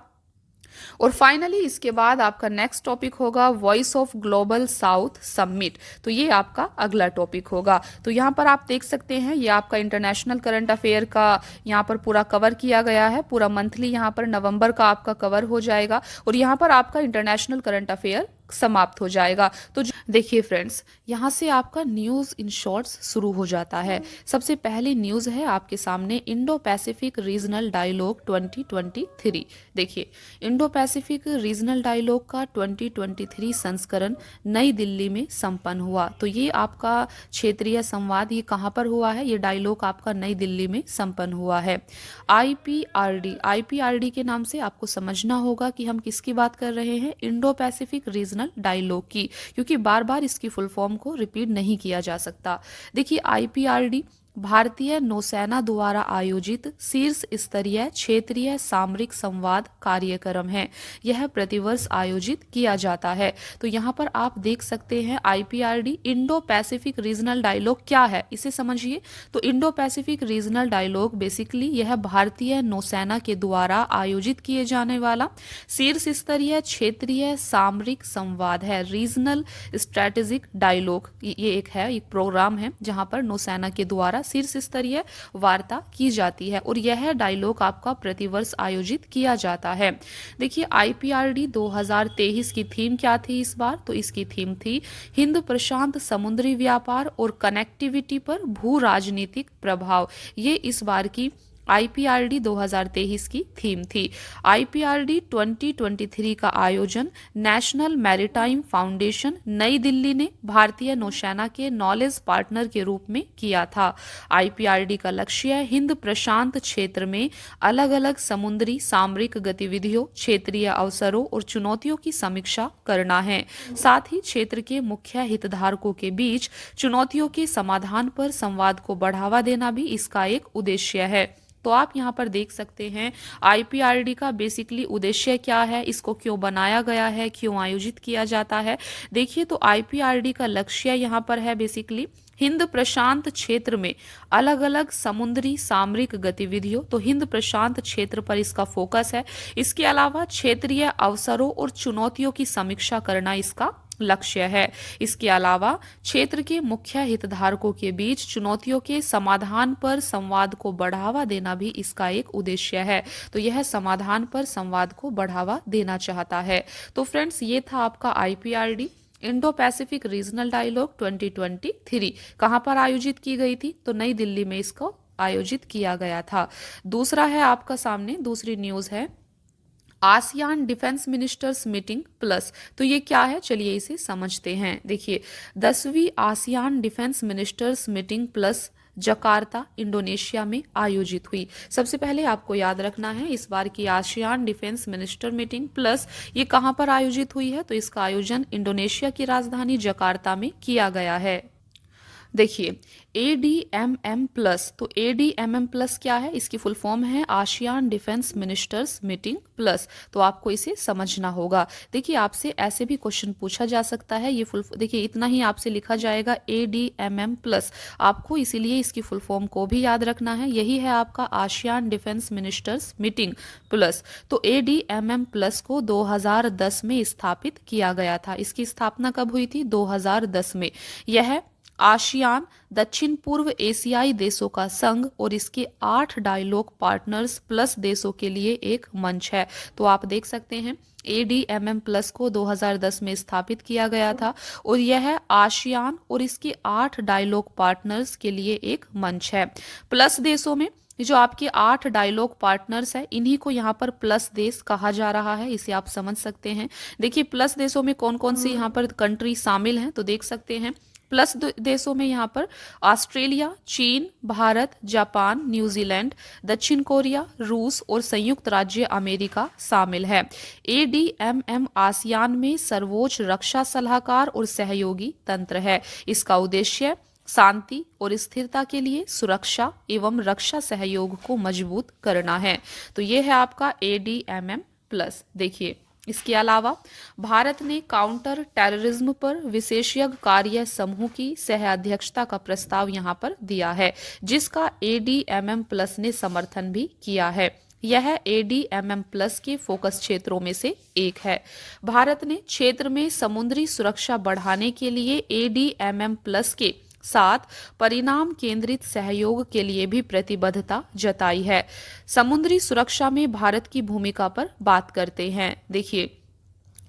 और फाइनली इसके बाद आपका नेक्स्ट टॉपिक होगा voice of global south summit. तो ये आपका अगला टॉपिक होगा। तो यहाँ पर आप देख सकते हैं ये आपका इंटरनेशनल करंट अफेयर का यहाँ पर पूरा कवर किया गया है। पूरा मंथली यहाँ पर नवंबर का आपका कवर हो जाएगा और यहाँ पर आपका इंटरनेशनल करंट अफेयर समाप्त हो जाएगा। तो देखिए फ्रेंड्स, यहाँ से आपका न्यूज इन शॉर्ट्स शुरू हो जाता है। सबसे पहली न्यूज है आपके सामने इंडो पैसिफिक रीजनल डायलॉग 2023। देखिए, इंडो पैसिफिक रीजनल डायलॉग का 2023 संस्करण नई दिल्ली में संपन्न हुआ। तो ये आपका क्षेत्रीय संवाद ये कहाँ पर हुआ है, ये डायलॉग आपका नई दिल्ली में संपन्न हुआ है। IPRD के नाम से आपको समझना होगा कि हम किसकी बात कर रहे हैं, इंडो पैसिफिक रीजनल डायलॉग की, क्योंकि बार बार इसकी फुल फॉर्म को रिपीट नहीं किया जा सकता। देखिए, IPRD भारतीय नौसेना द्वारा आयोजित शीर्ष स्तरीय क्षेत्रीय सामरिक संवाद कार्यक्रम है। यह प्रतिवर्ष आयोजित किया जाता है। तो यहाँ पर आप देख सकते हैं IPRD Indo Pacific regional dialogue क्या है, इसे समझिए। तो Indo Pacific regional dialogue basically यह भारतीय नौसेना के द्वारा आयोजित किए जाने वाला शीर्ष स्तरीय क्षेत्रीय सामरिक संवाद है। रीजनल स्ट्रेटेजिक डायलॉग ये एक प्रोग्राम है जहाँ पर नौसेना के द्वारा शीर्ष स्तरीय वार्ता की जाती है और यह डायलॉग आपका प्रतिवर्ष आयोजित किया जाता है। देखिए IPRD 2023 की थीम क्या थी इस बार, तो इसकी थीम थी हिंद प्रशांत समुद्री व्यापार और कनेक्टिविटी पर भू राजनीतिक प्रभाव। ये इस बार की IPRD 2023 की थीम थी। IPRD 2023 का आयोजन नेशनल मैरीटाइम फाउंडेशन नई दिल्ली ने भारतीय नौसेना के नॉलेज पार्टनर के रूप में किया था। IPRD का लक्ष्य हिंद प्रशांत क्षेत्र में अलग अलग समुद्री सामरिक गतिविधियों, क्षेत्रीय अवसरों और चुनौतियों की समीक्षा करना है। साथ ही क्षेत्र के मुख्य हितधारकों के बीच चुनौतियों के समाधान पर संवाद को बढ़ावा देना भी इसका एक उद्देश्य है। तो आप यहाँ पर देख सकते हैं IPRD का बेसिकली उद्देश्य क्या है, इसको क्यों बनाया गया है, क्यों आयोजित किया जाता है। देखिए तो IPRD का लक्ष्य यहाँ पर है बेसिकली हिंद प्रशांत क्षेत्र में अलग अलग समुद्री सामरिक गतिविधियों, तो हिंद प्रशांत क्षेत्र पर इसका फोकस है। इसके अलावा क्षेत्रीय अवसरों और चुनौतियों की समीक्षा करना इसका लक्ष्य है। इसके अलावा क्षेत्र के मुख्य हितधारकों के बीच चुनौतियों के समाधान पर संवाद को बढ़ावा देना भी इसका एक उद्देश्य है। तो यह समाधान पर संवाद को बढ़ावा देना चाहता है। तो फ्रेंड्स ये था आपका IPRD Indo Pacific regional dialogue 2023 कहाँ पर आयोजित की गई थी, तो नई दिल्ली में इसको आयोजित किया गया था। दूसरा है आपका सामने दूसरी न्यूज है ASEAN defence ministers meeting plus. तो ये क्या है, चलिए इसे समझते हैं। देखिए 10वीं ASEAN defence ministers meeting plus Jakarta Indonesia में आयोजित हुई। सबसे पहले आपको याद रखना है इस बार की ASEAN defence minister meeting plus ये कहाँ पर आयोजित हुई है, तो इसका आयोजन इंडोनेशिया की राजधानी जकार्ता में किया गया है। देखिए ADMM प्लस, तो ADMM प्लस क्या है, इसकी फुल फॉर्म है ASEAN defence ministers meeting plus. तो आपको इसे समझना होगा। देखिए आपसे ऐसे भी क्वेश्चन पूछा जा सकता है, ये फुल देखिए इतना ही आपसे लिखा जाएगा ADMM प्लस, आपको इसीलिए इसकी फुल फॉर्म को भी याद रखना है। यही है आपका ASEAN defence ministers meeting plus. तो ADMM प्लस को 2010 में स्थापित किया गया था। इसकी स्थापना कब हुई थी, 2010 में। यह आसियान दक्षिण पूर्व एशियाई देशों का संघ और इसके 8 डायलॉग पार्टनर्स प्लस देशों के लिए एक मंच है। तो आप देख सकते हैं ADMM प्लस को 2010 में स्थापित किया गया था और यह आसियान और इसके 8 डायलॉग पार्टनर्स के लिए एक मंच है। प्लस देशों में जो आपके 8 डायलॉग पार्टनर्स है इन्हीं को यहाँ पर प्लस देश कहा जा रहा है, इसे आप समझ सकते हैं। देखिए प्लस देशों में कौन कौन सी यहाँ पर कंट्री शामिल हैं, तो देख सकते हैं प्लस देशों में यहाँ पर ऑस्ट्रेलिया, चीन, भारत, जापान, न्यूजीलैंड, दक्षिण कोरिया, रूस और संयुक्त राज्य अमेरिका शामिल है। ADMM आसियान में सर्वोच्च रक्षा सलाहकार और सहयोगी तंत्र है। इसका उद्देश्य शांति और स्थिरता के लिए सुरक्षा एवं रक्षा सहयोग को मजबूत करना है। तो ये है आपका ADMM प्लस। देखिए इसके अलावा भारत ने काउंटर टेररिज्म पर विशेषज्ञ कार्य समूह की सह अध्यक्षता का प्रस्ताव यहां पर दिया है, जिसका ADMM प्लस ने समर्थन भी किया है। यह ADMM प्लस के फोकस क्षेत्रों में से एक है। भारत ने क्षेत्र में समुद्री सुरक्षा बढ़ाने के लिए ADMM प्लस के साथ परिणाम केंद्रित सहयोग के लिए भी प्रतिबद्धता जताई है। समुद्री सुरक्षा में भारत की भूमिका पर बात करते हैं। देखिए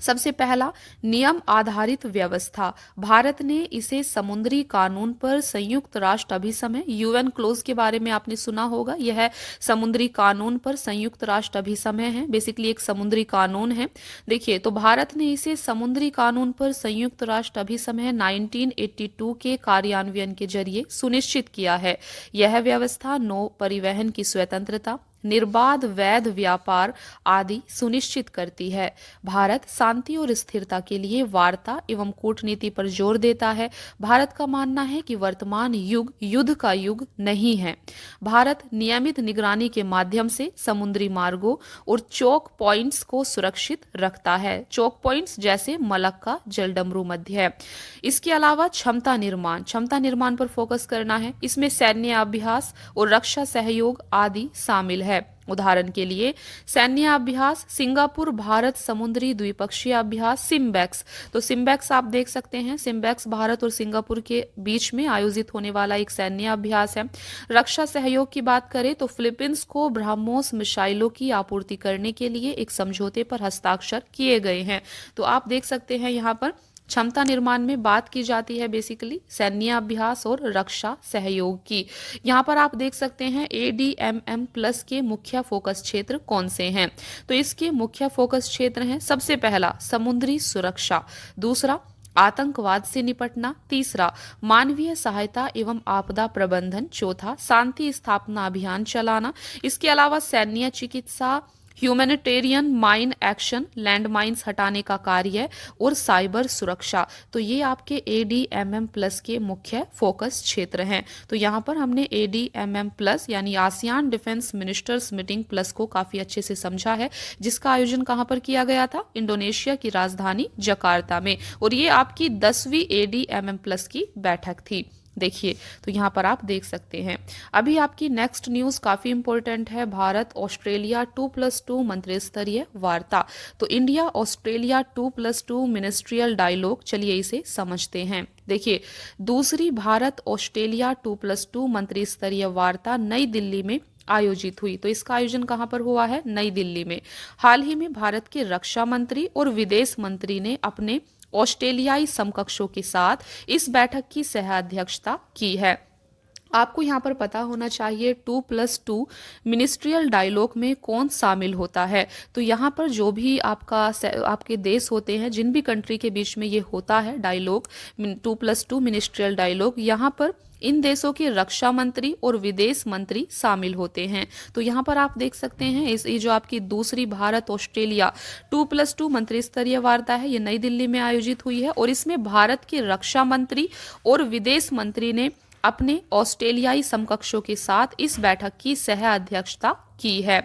सबसे पहला नियम आधारित व्यवस्था, भारत ने इसे समुद्री कानून पर संयुक्त राष्ट्र अभिसमय UN क्लोज के बारे में आपने सुना होगा। यह समुद्री कानून पर संयुक्त राष्ट्र अभिसमय है, बेसिकली एक समुद्री कानून है। देखिए तो भारत ने इसे समुद्री कानून पर संयुक्त राष्ट्र अभिसमय 1982 के कार्यान्वयन के जरिए सुनिश्चित किया है। यह व्यवस्था नौ परिवहन की स्वतंत्रता, निर्बाध वैध व्यापार आदि सुनिश्चित करती है। भारत शांति और स्थिरता के लिए वार्ता एवं कूटनीति पर जोर देता है। भारत का मानना है कि वर्तमान युग युद्ध का युग नहीं है। भारत नियमित निगरानी के माध्यम से समुद्री मार्गों और चोक पॉइंट्स को सुरक्षित रखता है। चोक पॉइंट्स जैसे मलक्का, जलडमरू मध्य है। इसके अलावा क्षमता निर्माण पर फोकस करना है। इसमें सैन्य अभ्यास और रक्षा सहयोग आदि शामिल है। उदाहरण के लिए सैन्य अभ्यास सिंगापुर भारत समुद्री द्विपक्षीय अभ्यास सिम्बैक्स। तो सिम्बैक्स आप देख सकते हैं, सिम्बैक्स भारत और सिंगापुर के बीच में आयोजित होने वाला एक सैन्य अभ्यास है। रक्षा सहयोग की बात करें तो फिलीपींस को ब्रह्मोस मिसाइलों की आपूर्ति करने के लिए एक समझौते पर हस्ताक्षर किए गए हैं। तो आप देख सकते हैं यहाँ पर क्षमता निर्माण में बात की जाती है बेसिकली सैन्य अभ्यास और रक्षा सहयोग की। यहाँ पर आप देख सकते हैं ADMM+ के मुख्य फोकस क्षेत्र कौन से हैं। तो इसके मुख्य फोकस क्षेत्र हैं, सबसे पहला समुद्री सुरक्षा, दूसरा आतंकवाद से निपटना, तीसरा मानवीय सहायता एवं आपदा प्रबंधन, चौथा शांति स्थापना अभियान चलाना। इसके अलावा सैन्य चिकित्सा, humanitarian mine action, land mines हटाने का कार्य और साइबर सुरक्षा। तो ये आपके ADMM+ के मुख्य फोकस क्षेत्र हैं। तो यहाँ पर हमने ADMM+ यानी ASEAN defence ministers meeting plus को काफी अच्छे से समझा है, जिसका आयोजन कहाँ पर किया गया था, इंडोनेशिया की राजधानी जकार्ता में। और ये आपकी 10वीं ADMM+ की बैठक थी। देखिए, तो यहाँ पर आप देख सकते हैं। अभी आपकी नेक्स्ट न्यूज काफी इंपॉर्टेंट है, भारत ऑस्ट्रेलिया 2+2 मंत्री स्तरीय वार्ता। तो इंडिया ऑस्ट्रेलिया 2+2 मिनिस्ट्रियल डायलॉग, चलिए इसे समझते हैं। देखिए, दूसरी भारत ऑस्ट्रेलिया 2+2 मंत्री स्तरीय वार्ता नई दिल्ली में आयोजित हुई। तो इसका आयोजन कहाँ पर हुआ है, नई दिल्ली में। हाल ही में भारत के रक्षा मंत्री और विदेश मंत्री ने अपने ऑस्ट्रेलियाई समकक्षों के साथ इस बैठक की सह अध्यक्षता की है। आपको यहाँ पर पता होना चाहिए 2+2 मिनिस्ट्रियल डायलॉग में कौन शामिल होता है। तो यहाँ पर जो भी आपके देश होते हैं, जिन भी कंट्री के बीच में ये होता है डायलॉग 2+2 मिनिस्ट्रियल डायलॉग, यहाँ पर इन देशों के रक्षा मंत्री और विदेश मंत्री शामिल होते हैं। तो यहाँ पर आप देख सकते हैं ये जो आपकी दूसरी भारत ऑस्ट्रेलिया 2+2 मंत्री स्तरीय वार्ता है, ये नई दिल्ली में आयोजित हुई है। और इसमें भारत के रक्षा मंत्री और विदेश मंत्री ने अपने ऑस्ट्रेलियाई समकक्षों के साथ इस बैठक की सह अध्यक्षता की है।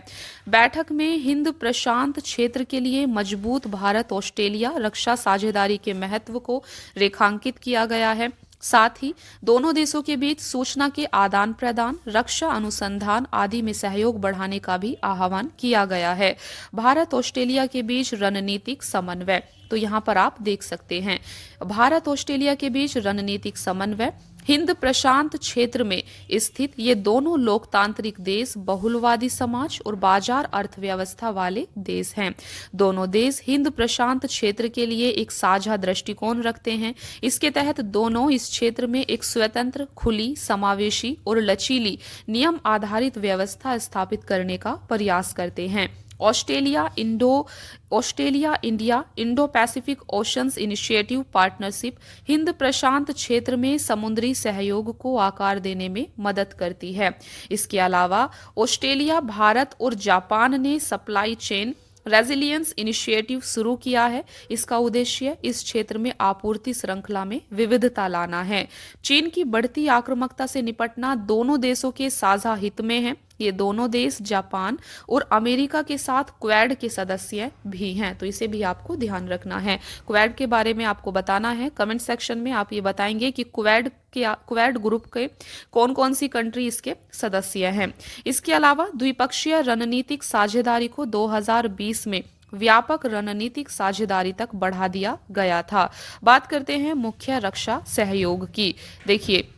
बैठक में हिंद प्रशांत क्षेत्र के लिए मजबूत भारत ऑस्ट्रेलिया रक्षा साझेदारी के महत्व को रेखांकित किया गया है। साथ ही दोनों देशों के बीच सूचना के आदान प्रदान, रक्षा अनुसंधान आदि में सहयोग बढ़ाने का भी आह्वान किया गया है। भारत ऑस्ट्रेलिया के बीच रणनीतिक समन्वय, तो यहाँ पर आप देख सकते हैं भारत ऑस्ट्रेलिया के बीच रणनीतिक समन्वय। हिंद प्रशांत क्षेत्र में स्थित ये दोनों लोकतांत्रिक देश बहुलवादी समाज और बाजार अर्थव्यवस्था वाले देश हैं। दोनों देश हिंद प्रशांत क्षेत्र के लिए एक साझा दृष्टिकोण रखते हैं। इसके तहत दोनों इस क्षेत्र में एक स्वतंत्र, खुली, समावेशी और लचीली नियम आधारित व्यवस्था स्थापित करने का प्रयास करते हैं। Australia India Indo Pacific oceans initiative partnership Hind प्रशांत क्षेत्र में समुद्री सहयोग को आकार देने में मदद करती है। इसके अलावा ऑस्ट्रेलिया, भारत और जापान ने सप्लाई चेन रेजिलियंस इनिशिएटिव शुरू किया है। इसका उद्देश्य इस क्षेत्र में आपूर्ति श्रृंखला में विविधता लाना है। चीन की बढ़ती आक्रामकता से निपटना दोनों देशों के साझा हित में है। ये दोनों देश जापान और अमेरिका के साथ क्वेड के सदस्य भी हैं, तो इसे भी आपको ध्यान रखना है। क्वेड के बारे में आपको बताना है, कमेंट सेक्शन में आप ये बताएंगे कि क्वेड ग्रुप के कौन कौन सी कंट्री इसके सदस्य हैं। इसके अलावा द्विपक्षीय रणनीतिक साझेदारी को 2020 में व्यापक रणनीतिक साझेदारी तक बढ़ा दिया गया था। बात करते हैं मुख्य रक्षा सहयोग की। देखिए,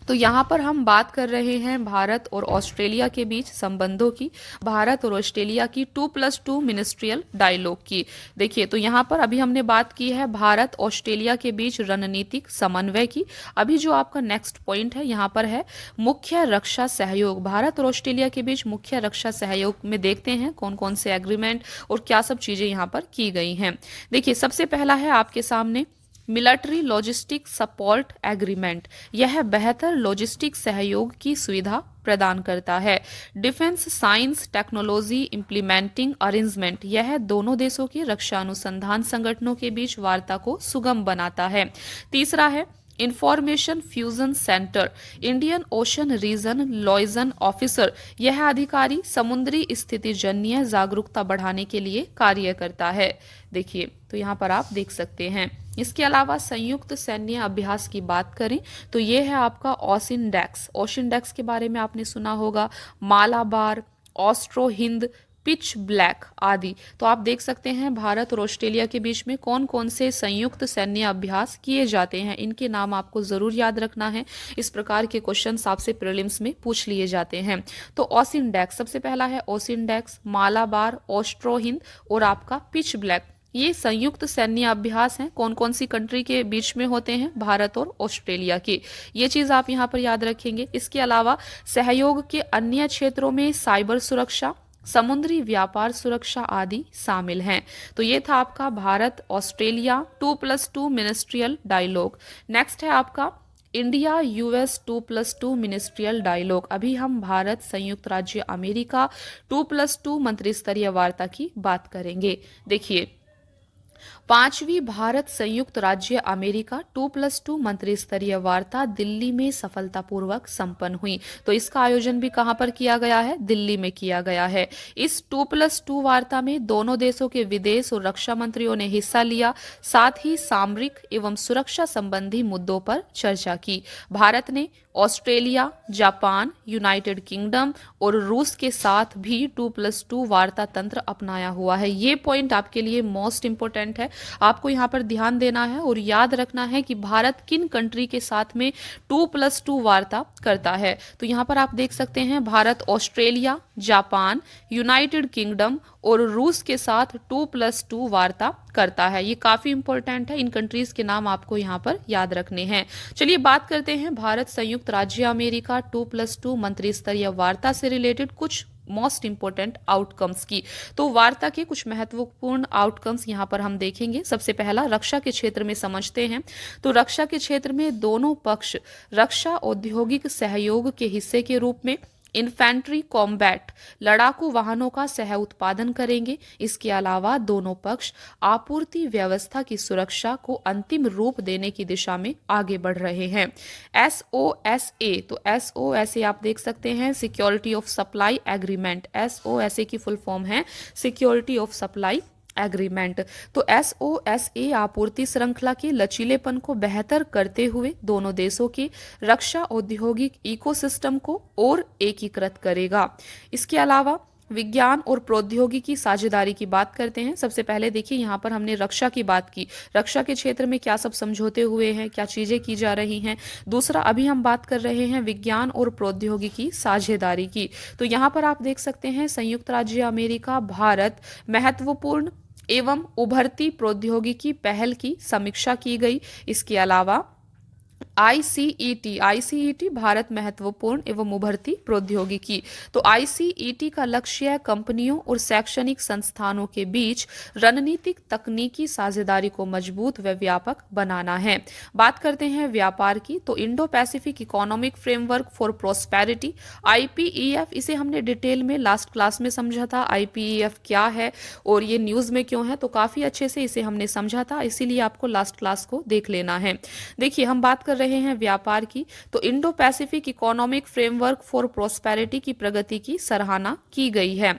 तो यहाँ पर हम बात कर रहे हैं भारत और ऑस्ट्रेलिया के बीच संबंधों की, भारत और ऑस्ट्रेलिया की 2+2 मिनिस्ट्रियल डायलॉग की। देखिए, तो यहाँ पर अभी हमने बात की है भारत ऑस्ट्रेलिया के बीच रणनीतिक समन्वय की। अभी जो आपका नेक्स्ट पॉइंट है यहाँ पर है मुख्य रक्षा सहयोग। भारत और ऑस्ट्रेलिया के बीच मुख्य रक्षा सहयोग में देखते हैं कौन कौन से एग्रीमेंट और क्या सब चीजें यहाँ पर की गई हैं। देखिए, सबसे पहला है आपके सामने मिलिट्री लॉजिस्टिक सपोर्ट एग्रीमेंट, यह बेहतर लॉजिस्टिक सहयोग की सुविधा प्रदान करता है। Defence science technology implementing arrangement, यह दोनों देशों के रक्षा अनुसंधान संगठनों के बीच वार्ता को सुगम बनाता है। तीसरा है information fusion centre, Indian ocean region liaison officer, यह अधिकारी समुद्री स्थिति जन्य जागरूकता बढ़ाने के लिए कार्य करता है। देखिए, तो यहाँ पर आप देख सकते हैं। इसके अलावा संयुक्त सैन्य अभ्यास की बात करें तो ये है आपका ओसिनडेक्स। ओसिनडेक्स के बारे में आपने सुना होगा, Malabar, Austro Hind, pitch black आदि। तो आप देख सकते हैं भारत और ऑस्ट्रेलिया के बीच में कौन कौन से संयुक्त सैन्य अभ्यास किए जाते हैं, इनके नाम आपको जरूर याद रखना है। इस प्रकार के क्वेश्चंस आपसे प्रीलिम्स में पूछ लिए जाते हैं। तो ओसिनडेक्स सबसे पहला है, ओसिनडेक्स, मालाबार, ऑस्ट्रो हिंद और आपका पिच ब्लैक, ये संयुक्त सैन्य अभ्यास हैं। कौन कौन सी कंट्री के बीच में होते हैं? भारत और ऑस्ट्रेलिया के। ये चीज आप यहाँ पर याद रखेंगे। इसके अलावा सहयोग के अन्य क्षेत्रों में साइबर सुरक्षा, समुद्री व्यापार सुरक्षा आदि शामिल हैं। तो ये था आपका Bharat Australia 2+2 ministerial dialogue. Next है आपका इंडिया यूएस 2+2 मिनिस्ट्रियल डायलॉग। अभी हम भारत संयुक्त राज्य अमेरिका 2+2 मंत्री स्तरीय वार्ता की बात करेंगे। देखिए, 5वीं भारत संयुक्त राज्य अमेरिका 2+2 मंत्री स्तरीय वार्ता दिल्ली में सफलतापूर्वक संपन्न हुई। तो इसका आयोजन भी कहां पर किया गया है? दिल्ली में किया गया है। इस 2+2 वार्ता में दोनों देशों के विदेश और रक्षा मंत्रियों ने हिस्सा लिया, साथ ही सामरिक एवं सुरक्षा संबंधी मुद्दों पर चर्चा की। भारत ने ऑस्ट्रेलिया, जापान, यूनाइटेड किंगडम और रूस के साथ भी 2+2 वार्ता तंत्र अपनाया हुआ है। ये पॉइंट आपके लिए मोस्ट इंपोर्टेंट है, आपको यहाँ पर ध्यान देना है और याद रखना है कि भारत किन कंट्री के साथ में 2+2 वार्ता करता है। तो यहाँ पर आप देख सकते हैं Bharat Australia, Japan, United kingdom और रूस के साथ 2+2 वार्ता करता है। ये काफी इंपॉर्टेंट है, इन कंट्रीज के नाम आपको यहाँ पर याद रखने हैं। चलिए बात करते हैं भारत संयुक्त राज्य अमेरिका 2+2 मंत्री स्तरीय वार्ता से रिलेटेड कुछ मोस्ट इंपोर्टेंट आउटकम्स की। तो वार्ता के कुछ महत्वपूर्ण आउटकम्स यहाँ पर हम देखेंगे। सबसे पहला रक्षा के क्षेत्र में समझते हैं। तो रक्षा के क्षेत्र में दोनों पक्ष रक्षा औद्योगिक सहयोग के हिस्से के रूप में इन्फेंट्री कॉम्बैट लड़ाकू वाहनों का सह उत्पादन करेंगे। इसके अलावा दोनों पक्ष आपूर्ति व्यवस्था की सुरक्षा को अंतिम रूप देने की दिशा में आगे बढ़ रहे हैं। SOSA, तो SOSA आप देख सकते हैं security of supply agreement. SOSA की फुल फॉर्म है सिक्योरिटी ऑफ सप्लाई एग्रीमेंट। तो SOSA आपूर्ति श्रृंखला के लचीलेपन को बेहतर करते हुए दोनों देशों के रक्षा औद्योगिक इकोसिस्टम को और एकीकृत करेगा। इसके अलावा विज्ञान और प्रौद्योगिकी साझेदारी की बात करते हैं। सबसे पहले देखिए, यहाँ पर हमने रक्षा की बात की, रक्षा के क्षेत्र में क्या सब समझौते हुए हैं, क्या चीजें की जा रही हैं। दूसरा, अभी हम बात कर रहे हैं विज्ञान और प्रौद्योगिकी साझेदारी की। तो यहाँ पर आप देख सकते हैं संयुक्त राज्य अमेरिका भारत महत्वपूर्ण एवं उभरती प्रौद्योगिकी पहल की समीक्षा की गई। इसके अलावा ICET भारत महत्वपूर्ण एवं उभरती प्रौद्योगिकी। तो ICET का लक्ष्य कंपनियों और शैक्षणिक संस्थानों के बीच रणनीतिक तकनीकी साझेदारी को मजबूत व व्यापक बनाना है। बात करते हैं व्यापार की। तो Indo Pacific economic framework for prosperity IPEF, इसे हमने डिटेल में लास्ट क्लास में समझा था। IPEF क्या है और ये न्यूज में क्यों है, तो काफी अच्छे से इसे हमने समझा था, इसीलिए आपको लास्ट क्लास को देख लेना है। देखिए, हम बात कर रहे हैं व्यापार की। तो Indo Pacific economic framework for prosperity की प्रगति की सराहना की गई है।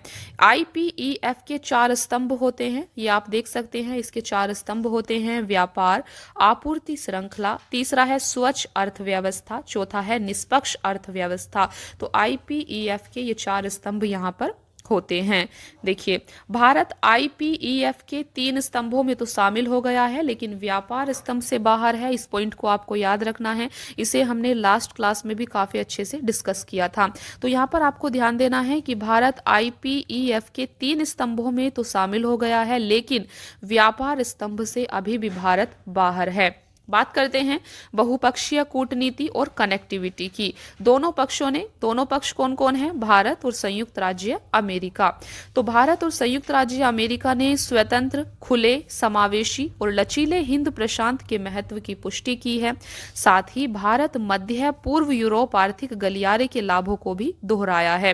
IPEF के 4 स्तंभ होते हैं, ये आप देख सकते हैं। इसके 4 स्तंभ होते हैं व्यापार, आपूर्ति श्रृंखला, तीसरा है स्वच्छ अर्थव्यवस्था, चौथा है निष्पक्ष अर्थव्यवस्था। तो IPEF के ये 4 स्तंभ यहाँ पर होते हैं। देखिए, भारत IPEF के 3 स्तंभों में तो शामिल हो गया है, लेकिन व्यापार स्तंभ से बाहर है। इस पॉइंट को आपको याद रखना है, इसे हमने लास्ट क्लास में भी काफी अच्छे से डिस्कस किया था। तो यहाँ पर आपको ध्यान देना है कि भारत IPEF के 3 स्तंभों में तो शामिल हो गया है, लेकिन व्यापार स्तंभ से अभी भी भारत बाहर है। बात करते हैं बहुपक्षीय कूटनीति और कनेक्टिविटी की। दोनों पक्ष कौन कौन है? भारत और संयुक्त राज्य अमेरिका। तो भारत और संयुक्त राज्य अमेरिका ने स्वतंत्र, खुले, समावेशी और लचीले हिंद प्रशांत के महत्व की पुष्टि की है। साथ ही भारत मध्य पूर्व यूरोप आर्थिक गलियारे के लाभों को भी दोहराया है।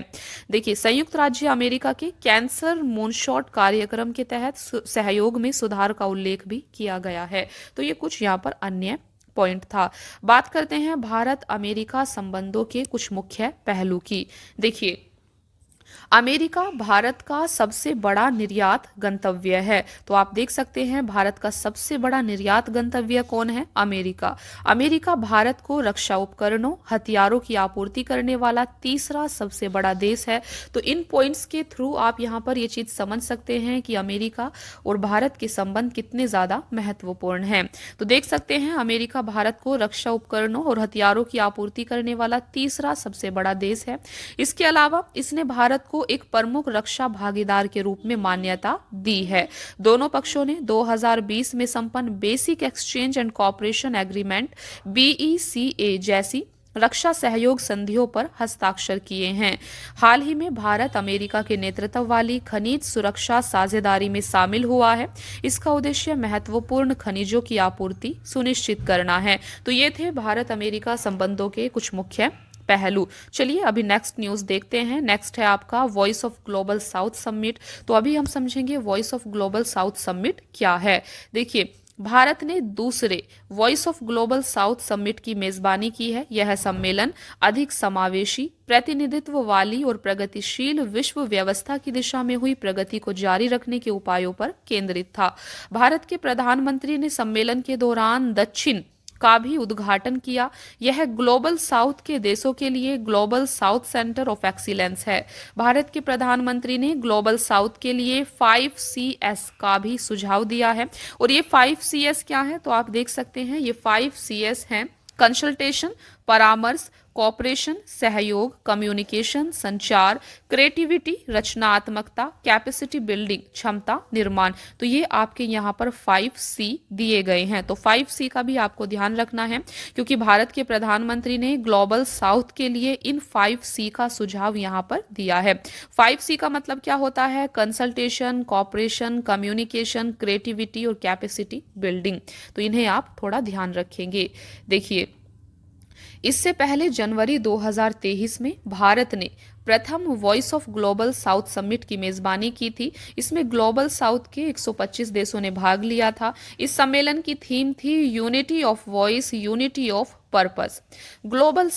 देखिए, संयुक्त राज्य अमेरिका के कैंसर मूनशॉट कार्यक्रम के तहत सहयोग में सुधार का उल्लेख भी किया गया है। तो ये कुछ यहाँ पर अन्य पॉइंट था। बात करते हैं भारत अमेरिका संबंधों के कुछ मुख्य पहलू की। देखिए, अमेरिका भारत का सबसे बड़ा निर्यात गंतव्य है। तो आप देख सकते हैं भारत का सबसे बड़ा निर्यात गंतव्य कौन है? अमेरिका। अमेरिका भारत को रक्षा उपकरणों, हथियारों की आपूर्ति करने वाला तीसरा सबसे बड़ा देश है। तो इन पॉइंट्स के थ्रू आप यहाँ पर ये चीज समझ सकते हैं कि अमेरिका और भारत के संबंध कितने ज्यादा महत्वपूर्ण हैं। तो देख सकते हैं अमेरिका भारत को रक्षा उपकरणों और हथियारों की आपूर्ति करने वाला तीसरा सबसे बड़ा देश है। इसके अलावा इसने भारत को एक प्रमुख रक्षा भागीदार के रूप में मान्यता दी है। दोनों पक्षों ने 2020 में संपन्न basic exchange and cooperation agreement BECA जैसी रक्षा सहयोग संधियों पर हस्ताक्षर किए हैं। हाल ही में भारत अमेरिका के नेतृत्व वाली खनिज सुरक्षा साझेदारी में शामिल हुआ है। इसका उद्देश्य महत्वपूर्ण खनिजों की आपूर्ति सुनिश्चित करना है। तो ये थे भारत अमेरिका संबंधों के कुछ मुख्य पहलू। चलिए अभी नेक्स्ट न्यूज देखते हैं। नेक्स्ट है आपका voice of global south summit. तो अभी हम समझेंगे voice of global south summit क्या है। देखिए, भारत ने दूसरे voice of global south summit की मेजबानी की है। यह सम्मेलन अधिक समावेशी, प्रतिनिधित्व वाली और प्रगतिशील विश्व व्यवस्था की दिशा में हुई प्रगति को जारी रखने के उपायों पर केंद्रित था। भारत के प्रधानमंत्री ने सम्मेलन के दौरान दक्षिण का भी उद्घाटन किया। यह ग्लोबल साउथ के देशों के लिए global south centre of excellence है। भारत के प्रधानमंत्री ने ग्लोबल साउथ के लिए 5CS का भी सुझाव दिया है। और ये 5CS क्या है? तो आप देख सकते हैं ये 5CS हैं: कंसल्टेशन, परामर्श, कॉपरेशन, सहयोग, कम्युनिकेशन, संचार, क्रिएटिविटी, रचनात्मकता, कैपेसिटी बिल्डिंग, क्षमता निर्माण। तो ये आपके यहाँ पर 5C दिए गए हैं। तो 5C का भी आपको ध्यान रखना है, क्योंकि भारत के प्रधानमंत्री ने ग्लोबल साउथ के लिए इन 5C का सुझाव यहाँ पर दिया है। 5C का मतलब क्या होता है? कंसल्टेशन, कॉपरेशन, कम्युनिकेशन, क्रिएटिविटी और कैपेसिटी बिल्डिंग। तो इन्हें आप थोड़ा ध्यान रखेंगे। देखिए, इससे पहले जनवरी 2023 में भारत ने प्रथम voice of global south summit की मेजबानी की थी। इसमें ग्लोबल साउथ के 125 देशों ने भाग लिया था। इस सम्मेलन की थीम थी unity of voice, unity of purpose. Global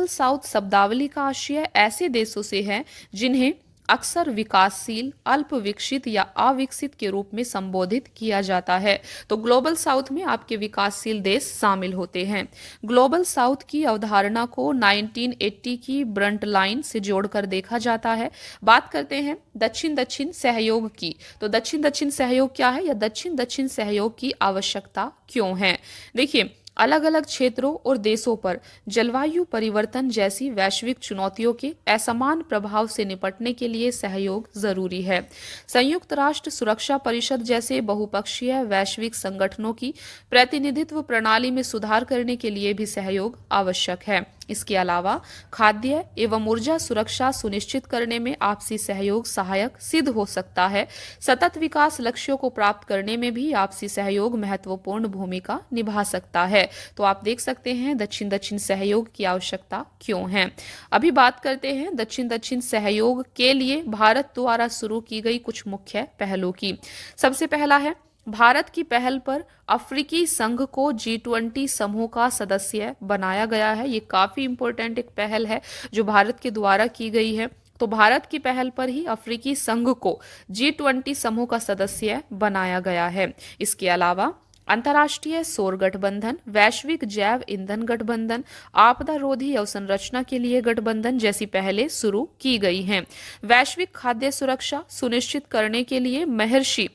south शब्दावली का आशय ऐसे देशों से है जिन्हें अक्सर विकासशील, अल्प विकसित या अविकसित के रूप में संबोधित किया जाता है। तो ग्लोबल साउथ में आपके विकासशील देश शामिल होते हैं। ग्लोबल साउथ की अवधारणा को 1980 की ब्रंट लाइन से जोड़कर देखा जाता है। बात करते हैं दक्षिण दक्षिण सहयोग की। तो दक्षिण दक्षिण सहयोग क्या है, या दक्षिण दक्षिण सहयोग की आवश्यकता क्यों है? देखिए, अलग अलग क्षेत्रों और देशों पर जलवायु परिवर्तन जैसी वैश्विक चुनौतियों के असमान प्रभाव से निपटने के लिए सहयोग जरूरी है। संयुक्त राष्ट्र सुरक्षा परिषद जैसे बहुपक्षीय वैश्विक संगठनों की प्रतिनिधित्व प्रणाली में सुधार करने के लिए भी सहयोग आवश्यक है। इसके अलावा खाद्य एवं ऊर्जा सुरक्षा सुनिश्चित करने में आपसी सहयोग सहायक सिद्ध हो सकता है। सतत विकास लक्ष्यों को प्राप्त करने में भी आपसी सहयोग महत्वपूर्ण भूमिका निभा सकता है। तो आप देख सकते हैं दक्षिण दक्षिण सहयोग की आवश्यकता क्यों है। अभी बात करते हैं दक्षिण दक्षिण सहयोग के लिए भारत द्वारा शुरू की गई कुछ मुख्य पहलों की। सबसे पहला है, भारत की पहल पर अफ्रीकी संघ को G20 समूह का सदस्य बनाया गया है। ये काफी इंपॉर्टेंट एक पहल है जो भारत के द्वारा की गई है। तो भारत की पहल पर ही अफ्रीकी संघ को G20 समूह का सदस्य बनाया गया है। इसके अलावा अंतर्राष्ट्रीय सौर गठबंधन, वैश्विक जैव ईंधन गठबंधन, आपदा रोधी अवसंरचना के लिए गठबंधन जैसी पहलें शुरू की गई हैं। वैश्विक खाद्य सुरक्षा सुनिश्चित करने के लिए महर्षि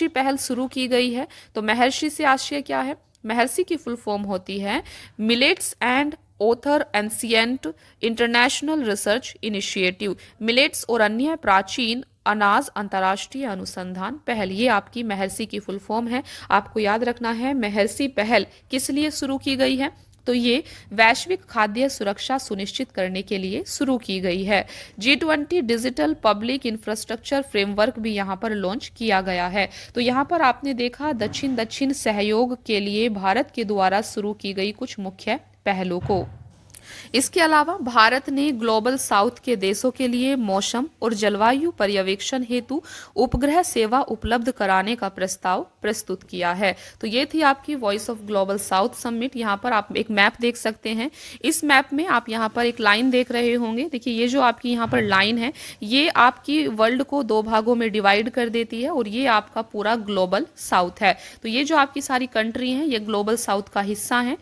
पहल शुरू की गई है। तो महर्षि से आशय क्या है? महर्षि की फुल फॉर्म होती है millets and other ancient international research initiative. Millets और अन्य प्राचीन अनाज अंतर्राष्ट्रीय अनुसंधान पहल, ये आपकी महर्षि की फुल फॉर्म है। आपको याद रखना है महर्षि पहल किस लिए शुरू की गई है, तो ये वैश्विक खाद्य सुरक्षा सुनिश्चित करने के लिए शुरू की गई है। G20 digital public infrastructure framework भी यहाँ पर लॉन्च किया गया है। तो यहाँ पर आपने देखा दक्षिण दक्षिण सहयोग के लिए भारत के द्वारा शुरू की गई कुछ मुख्य पहलों को। इसके अलावा भारत ने ग्लोबल साउथ के देशों के लिए मौसम और जलवायु पर्यवेक्षण हेतु उपग्रह सेवा उपलब्ध कराने का प्रस्ताव प्रस्तुत किया है। तो ये थी आपकी voice of global south summit. यहाँ पर आप एक मैप देख सकते हैं। इस मैप में आप यहाँ पर एक लाइन देख रहे होंगे। देखिए ये जो आपकी यहाँ पर लाइन है ये आपकी वर्ल्ड को दो भागों में डिवाइड कर देती है और ये आपका पूरा ग्लोबल साउथ है। तो ये जो आपकी सारी कंट्री हैं ये ग्लोबल साउथ का हिस्सा है।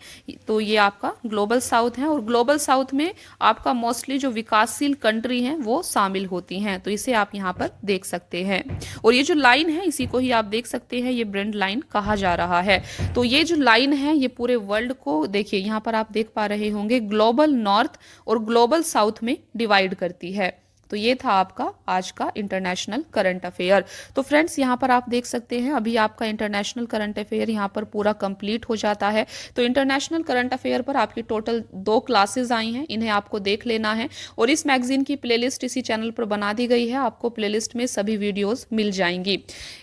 तो ये आपका ग्लोबल साउथ है और ग्लोबल साउथ में आपका मोस्टली जो विकासशील कंट्री हैं वो शामिल होती हैं। तो इसे आप यहाँ पर देख सकते हैं और ये जो लाइन है इसी को ही आप देख सकते हैं ये ब्रेंड लाइन कहा जा रहा है। तो ये जो लाइन है ये पूरे वर्ल्ड को देखिए यहाँ पर आप देख पा रहे होंगे ग्लोबल नॉर्थ और ग्लोबल साउथ में डिवाइड करती है। तो ये था आपका आज का इंटरनेशनल करंट अफेयर। तो फ्रेंड्स यहाँ पर आप देख सकते हैं अभी आपका इंटरनेशनल करंट अफेयर यहाँ पर पूरा कंप्लीट हो जाता है। तो इंटरनेशनल करंट अफेयर पर आपकी टोटल 2 क्लासेस आई हैं, इन्हें आपको देख लेना है और इस मैगजीन की प्लेलिस्ट इसी चैनल पर बना दी गई है। आपको प्लेलिस्ट में सभी वीडियोज मिल जाएंगी।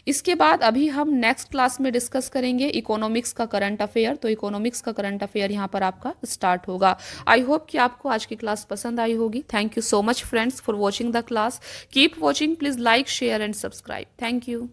इसके बाद अभी हम नेक्स्ट क्लास में डिस्कस करेंगे इकोनॉमिक्स का करंट अफेयर। तो इकोनॉमिक्स का करंट अफेयर यहाँ पर आपका स्टार्ट होगा। आई होप कि आपको आज की क्लास पसंद आई होगी। Thank you so much friends for watching the class. Keep watching. Please like, share and subscribe. Thank you.